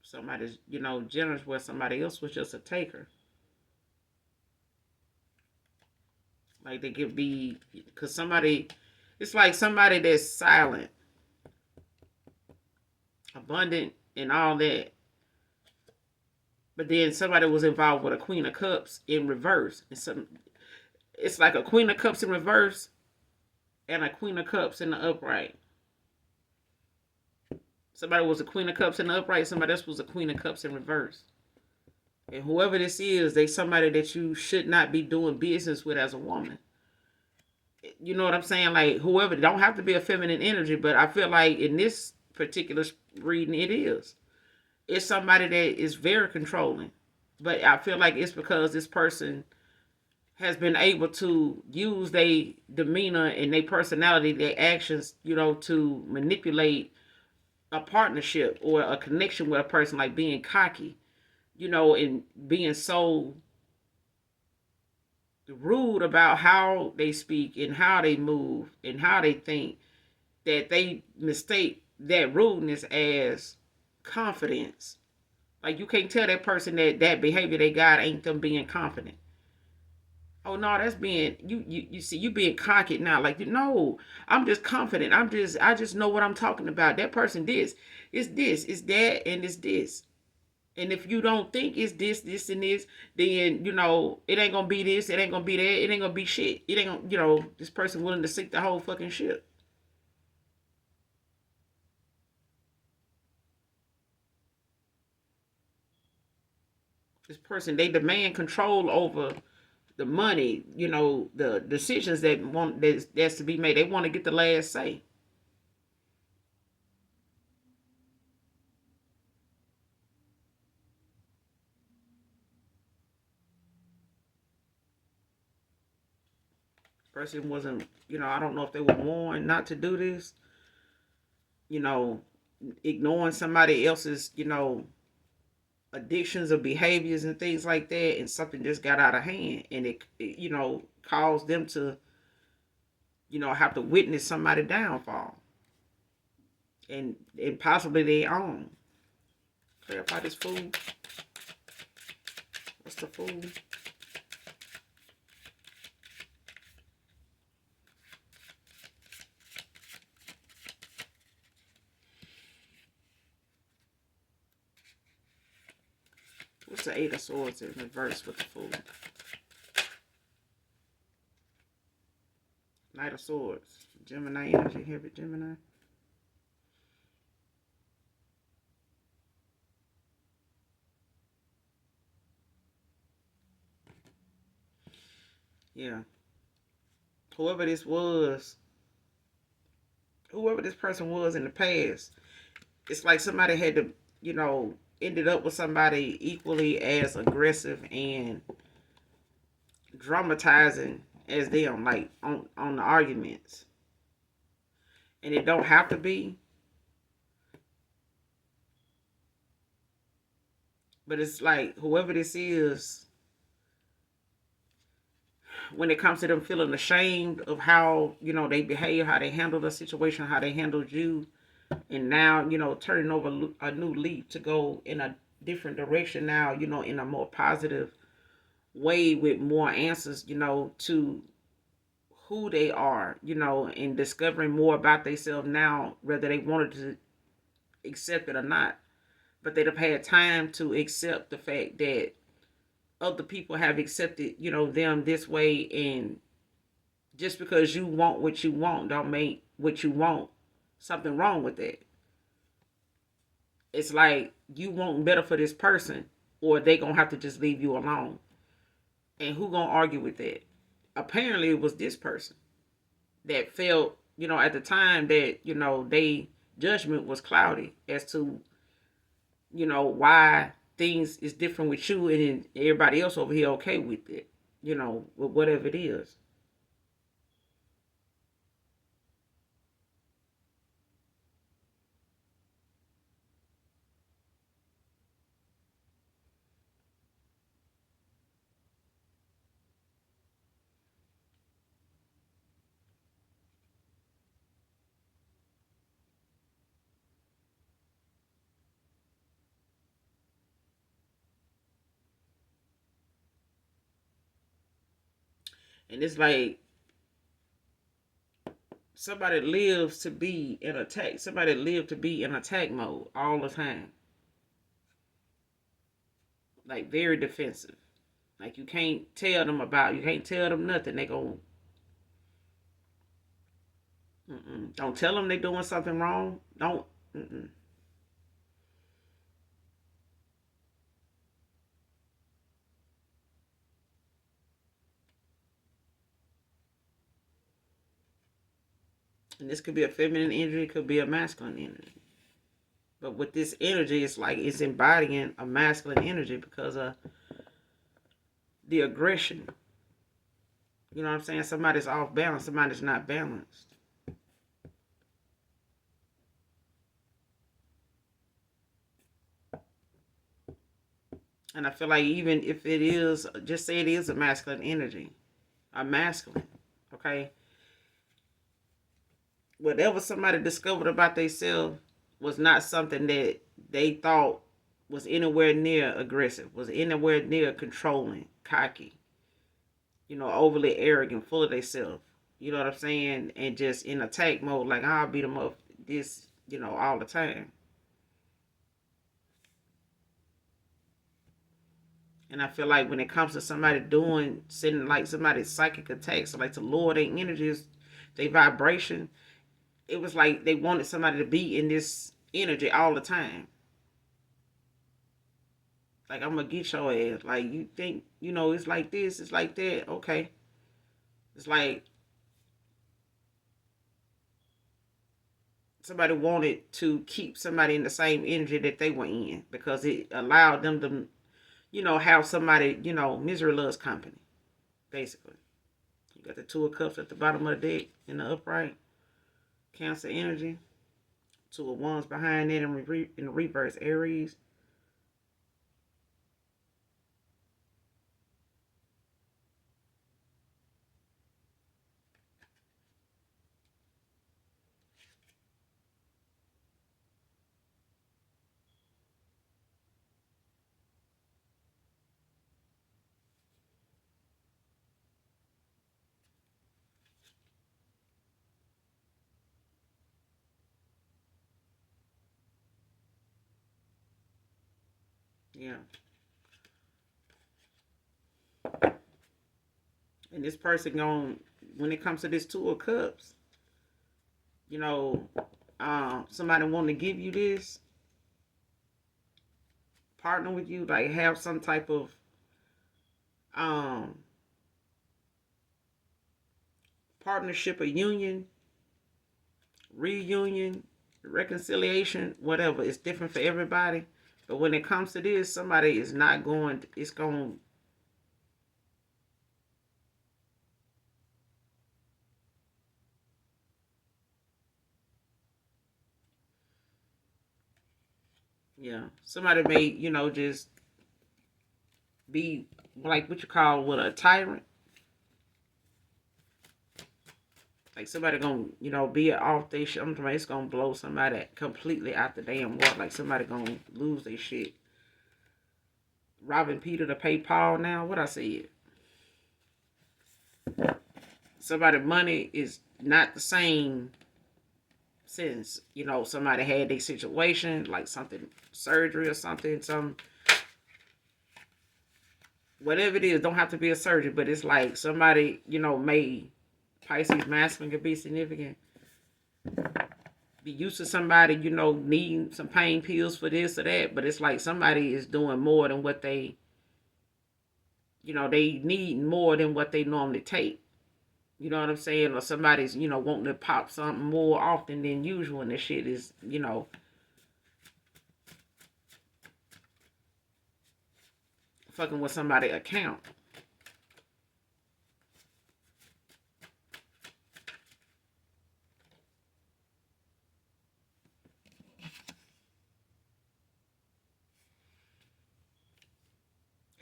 Somebody's, generous where somebody else was just a taker. Like, they could be, because it's like somebody that's silent, abundant, and all that, But then somebody was involved with a Queen of Cups in reverse. It's like a Queen of Cups in reverse and a Queen of Cups in the upright. Somebody was a Queen of Cups in the upright. Somebody else was a Queen of Cups in reverse. And whoever this is, they somebody that you should not be doing business with as a woman. You know what I'm saying? Like, whoever, don't have to be a feminine energy, but I feel like in this particular reading, it is. It's somebody that is very controlling. But I feel like it's because this person has been able to use their demeanor and their personality, their actions, to manipulate a partnership or a connection with a person, like being cocky, and being so rude about how they speak and how they move and how they think, that they mistake that rudeness as confidence. Like, you can't tell that person that behavior they got ain't them being confident. Oh no, that's being you see, you being cocky now. Like, no, I'm just confident. I just know what I'm talking about. That person this, it's that, and it's this. And if you don't think it's this, and this, then it ain't gonna be this, it ain't gonna be that, it ain't gonna be shit. It ain't gonna, this person willing to sink the whole fucking ship. This person, they demand control over the money, the decisions that's to be made. They want to get the last say. Person wasn't, I don't know if they were warned not to do this, you know, ignoring somebody else's, addictions or behaviors and things like that, and something just got out of hand, and it caused them to, have to witness somebody downfall, and possibly their own. Clarify this food. What's the food? What's the Eight of Swords in reverse with the Fool? Knight of Swords. Gemini energy, heavy Gemini. Yeah. Whoever this person was in the past, it's like somebody had to, ended up with somebody equally as aggressive and dramatizing as them, like on the arguments. And it don't have to be, but it's like whoever this is, when it comes to them feeling ashamed of how, they behave, how they handle the situation, how they handled you, and now, turning over a new leaf to go in a different direction now, in a more positive way with more answers, to who they are, and discovering more about themselves now, whether they wanted to accept it or not. But they'd have had time to accept the fact that other people have accepted, them this way, and just because you want what you want don't make what you want something wrong with that. It's like you want better for this person, or they gonna have to just leave you alone. And who gonna argue with that? Apparently it was this person that felt, at the time that, they judgment was cloudy as to, why things is different with you, and then everybody else over here okay with it, with whatever it is. And it's like somebody lives to be in attack. Somebody live to be in attack mode all the time. like very defensive. Like you can't tell them nothing. They go, don't tell them they doing something wrong. Don't. Mm-mm. And this could be a feminine energy, it could be a masculine energy. But with this energy, it's like it's embodying a masculine energy because of the aggression. You know what I'm saying? Somebody's off balance, somebody's not balanced. And I feel like even if it is, just say it is a masculine energy, a masculine, okay? Whatever somebody discovered about themselves was not something that they thought was anywhere near aggressive, was anywhere near controlling, cocky, overly arrogant, full of themselves. You know what I'm saying? And just in attack mode, like I'll beat them up this, all the time. And I feel like when it comes to somebody sending like somebody's psychic attacks, so like to lower their energies, their vibration, it was like they wanted somebody to be in this energy all the time. Like, I'm gonna get your ass. Like, you think, it's like this, it's like that. Okay. It's like somebody wanted to keep somebody in the same energy that they were in because it allowed them to, have somebody, misery loves company, basically. You got the Two of Cups at the bottom of the deck in the upright. Cancer energy. Two of Wands behind it in the reverse, Aries. Yeah. And this person when it comes to this Two of Cups, somebody wanting to give you this, partner with you, like have some type of um partnership or union, reunion, reconciliation, whatever. It's different for everybody. But when it comes to this, somebody is not going, it's going, yeah, somebody may, just be like what you call what, a tyrant. Like somebody gonna, be off their shit. I'm talking about it's gonna blow somebody completely out the damn water. Like somebody gonna lose their shit. Robbing Peter to pay Paul now. What I said. Somebody money is not the same since, somebody had their situation, like something, surgery or something, whatever it is, don't have to be a surgery, but it's like somebody, may, Pisces masculine could be significant. Be used to somebody, needing some pain pills for this or that, but it's like somebody is doing more than what they need more than what they normally take. You know what I'm saying? Or somebody's, wanting to pop something more often than usual, and this shit is, fucking with somebody's account.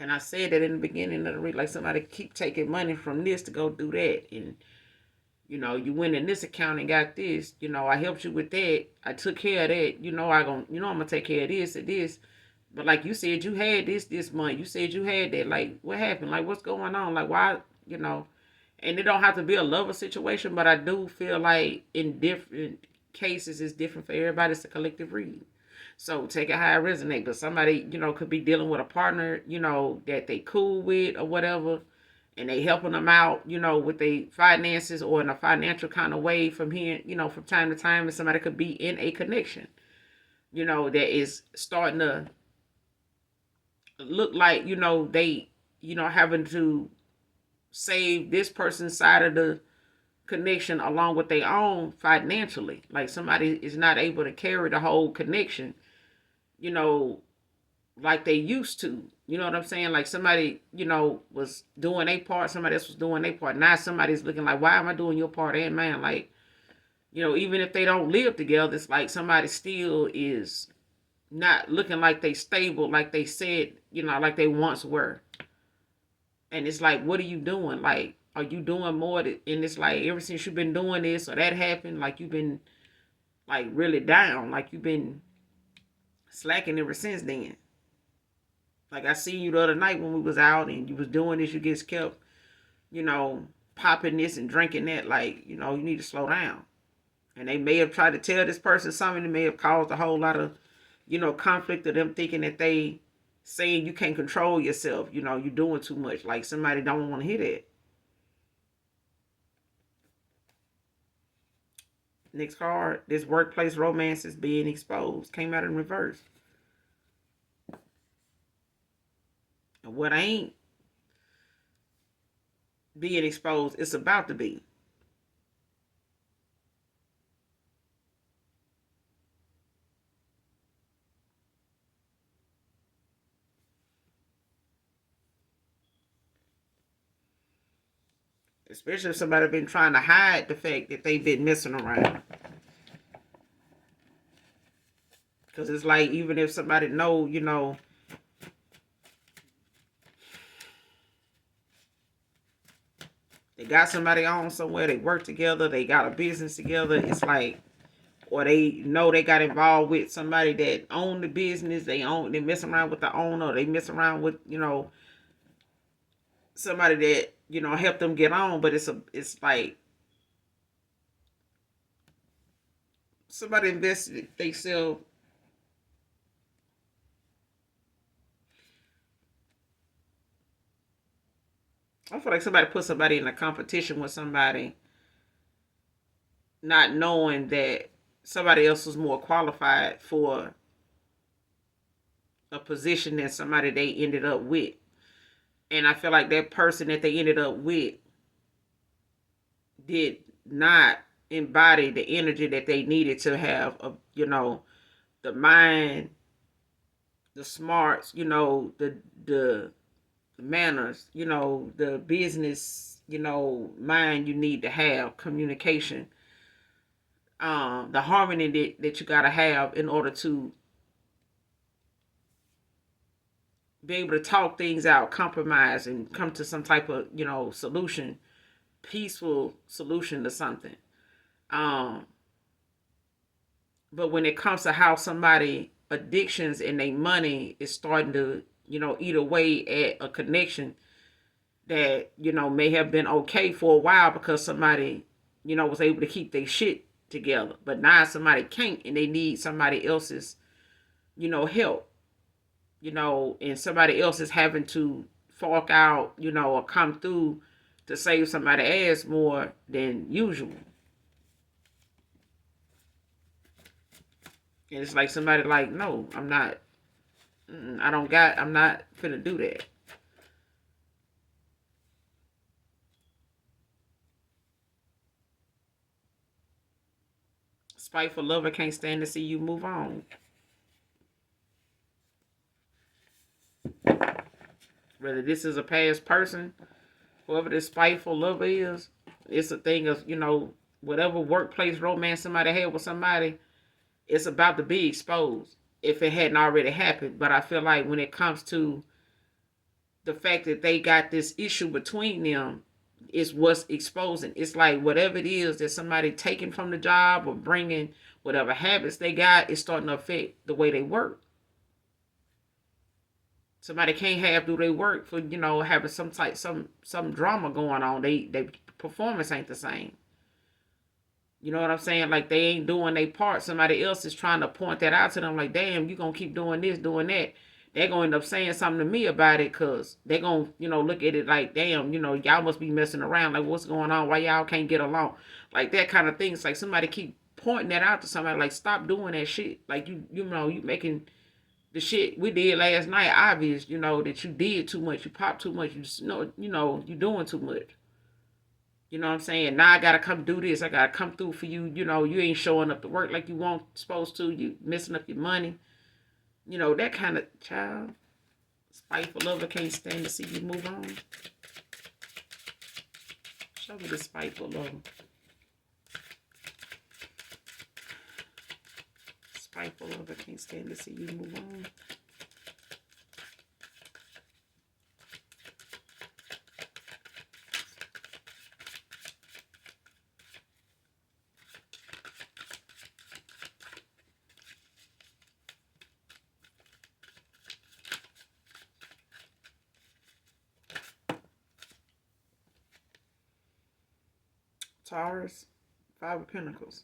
And I said that in the beginning of the read, like somebody keep taking money from this to go do that. And, you went in this account and got this. I helped you with that. I took care of that. I'm gonna take care of this and this. But like you said, you had this month. You said you had that. Like, what happened? Like, what's going on? Like, why, And it don't have to be a lover situation, but I do feel like in different cases, it's different for everybody. It's a collective read. So take it how it resonate. But somebody, could be dealing with a partner, that they cool with or whatever, and they helping them out, with their finances or in a financial kind of way from here, from time to time. And somebody could be in a connection, that is starting to look like, they, having to save this person's side of the connection along with their own financially. Like somebody is not able to carry the whole connection, like they used to. You know what I'm saying? Like somebody, was doing a part, somebody else was doing their part. Now somebody's looking like, why am I doing your part and man? Like, even if they don't live together, it's like somebody still is not looking like they stable, like they said, like they once were. And it's like, what are you doing? Like, are you doing more? And it's like, ever since you've been doing this or that happened, like you've been like really down, like you've been slacking ever since then. Like I seen you the other night when we was out and you was doing this, you just kept, popping this and drinking that. Like, you need to slow down. And they may have tried to tell this person something that may have caused a whole lot of, conflict of them thinking that they saying you can't control yourself. You're doing too much. Like somebody don't want to hear that. Next card, this workplace romance is being exposed. Came out in reverse. And what ain't being exposed, it's about to be. Especially if somebody been trying to hide the fact that they've been messing around. Because it's like, even if somebody know, they got somebody on somewhere, they work together, they got a business together, it's like, or they know they got involved with somebody that owned the business, they mess around with the owner, they mess around with, somebody that, help them get on, but it's like somebody invested themselves. I feel like somebody put somebody in a competition with somebody, not knowing that somebody else was more qualified for a position than somebody they ended up with. And I feel like that person that they ended up with did not embody the energy that they needed to have, the mind, the smarts, the manners, the business, mind you need to have, communication, the harmony that you got to have in order to be able to talk things out, compromise, and come to some type of, solution, peaceful solution to something. But when it comes to how somebody addictions and their money is starting to, eat away at a connection that, may have been okay for a while because somebody, was able to keep their shit together. But now somebody can't and they need somebody else's, help. And somebody else is having to fork out, or come through to save somebody ass more than usual. And it's like somebody like, no, I'm not finna do that. Spiteful lover can't stand to see you move on. Whether this is a past person, whoever this spiteful lover is, it's a thing of, whatever workplace romance somebody had with somebody, it's about to be exposed if it hadn't already happened. But I feel like when it comes to the fact that they got this issue between them, is what's exposing. It's like whatever it is that somebody taking from the job or bringing whatever habits they got is starting to affect the way they work. Somebody can't have do they work for, having some drama going on. They performance ain't the same. You know what I'm saying? Like they ain't doing their part. Somebody else is trying to point that out to them. Like, damn, you gonna keep doing this, doing that. They're gonna end up saying something to me about it, cause they're gonna, look at it like, damn, y'all must be messing around. Like, what's going on? Why y'all can't get along? Like that kind of thing. It's like somebody keep pointing that out to somebody. Like, stop doing that shit. Like you making the shit we did last night obvious. That you did too much. You popped too much. You just you doing too much. You know what I'm saying? Now I gotta come do this. I gotta come through for you. You ain't showing up to work like you want supposed to. You messing up your money. That kind of child. Spiteful lover can't stand to see you move on. Show me the spiteful lover. Spiteful lover can't stand to see you move on. Taurus, Five of Pentacles.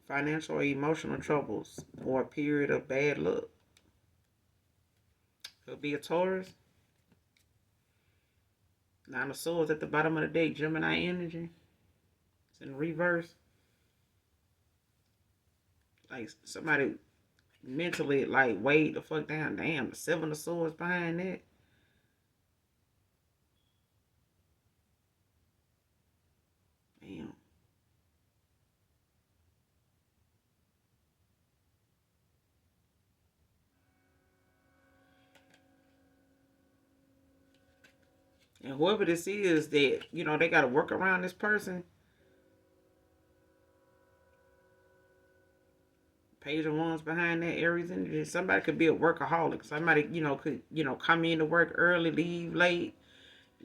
Financial or emotional troubles or a period of bad luck. It'll be a Taurus. Nine of Swords at the bottom of the deck. Gemini energy. It's in reverse. Like somebody mentally like weighed the fuck down. Damn, the Seven of Swords behind that. Damn. And whoever this is that, they got to work around this person. Page of Wands behind that, Aries energy. Somebody could be a workaholic. Somebody, could, come in to work early, leave late,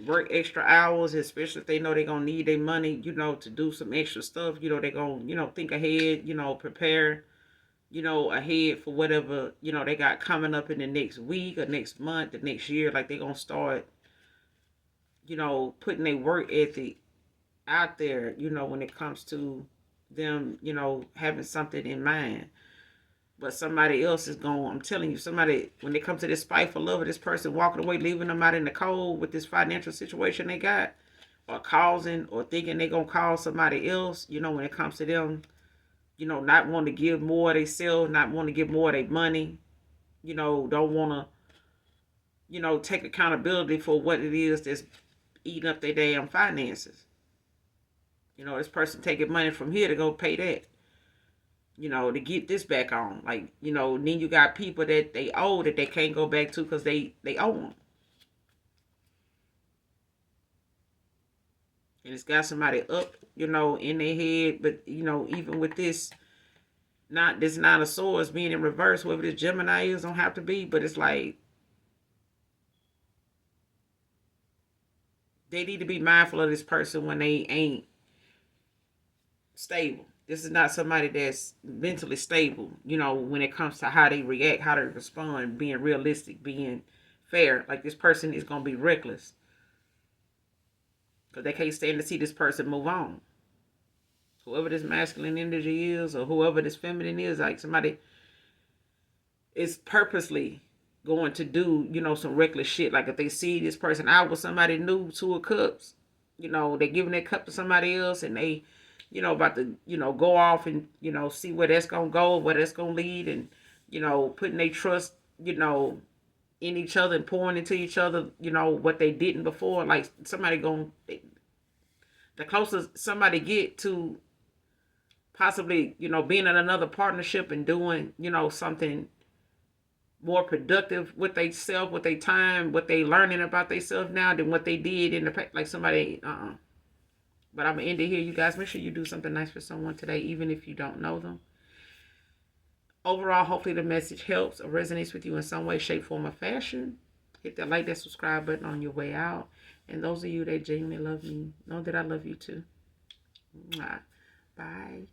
work extra hours, especially if they know they're going to need their money, to do some extra stuff. They're going to, think ahead, prepare, ahead for whatever, they got coming up in the next week or next month, the next year. Like they're going to start, putting their work ethic out there, when it comes to them, having something in mind. But somebody else is going, I'm telling you, somebody, when it comes to this spiteful lover, this person walking away, leaving them out in the cold with this financial situation they got, or causing or thinking they're going to cause somebody else, when it comes to them, not wanting to give more of themselves, not wanting to give more of their money, don't want to, take accountability for what it is that's eating up their damn finances. This person taking money from here to go pay that. To get this back on. Like, then you got people that they owe that they can't go back to because they owe them. And it's got somebody up, in their head. But, even with this, this Nine of Swords being in reverse, whoever this Gemini is, don't have to be. But it's like, they need to be mindful of this person when they ain't stable. This is not somebody that's mentally stable, when it comes to how they react, how they respond, being realistic, being fair. Like this person is going to be reckless. Because they can't stand to see this person move on. Whoever this masculine energy is or whoever this feminine is, like somebody is purposely going to do, some reckless shit. Like if they see this person out with somebody new, Two of Cups, they giving their cup to somebody else and they, about to, go off and, see where that's going to go, where that's going to lead and, putting their trust, in each other and pouring into each other, what they didn't before. Like somebody the closer somebody get to possibly, being in another partnership and doing, something more productive with themselves, with their time, what they learning about themselves now than what they did in the past. Like somebody, But I'm going to end it here, you guys. Make sure you do something nice for someone today, even if you don't know them. overall, hopefully the message helps or resonates with you in some way, shape, form, or fashion. Hit that like, that subscribe button on your way out. And those of you that genuinely love me, know that I love you too. Bye.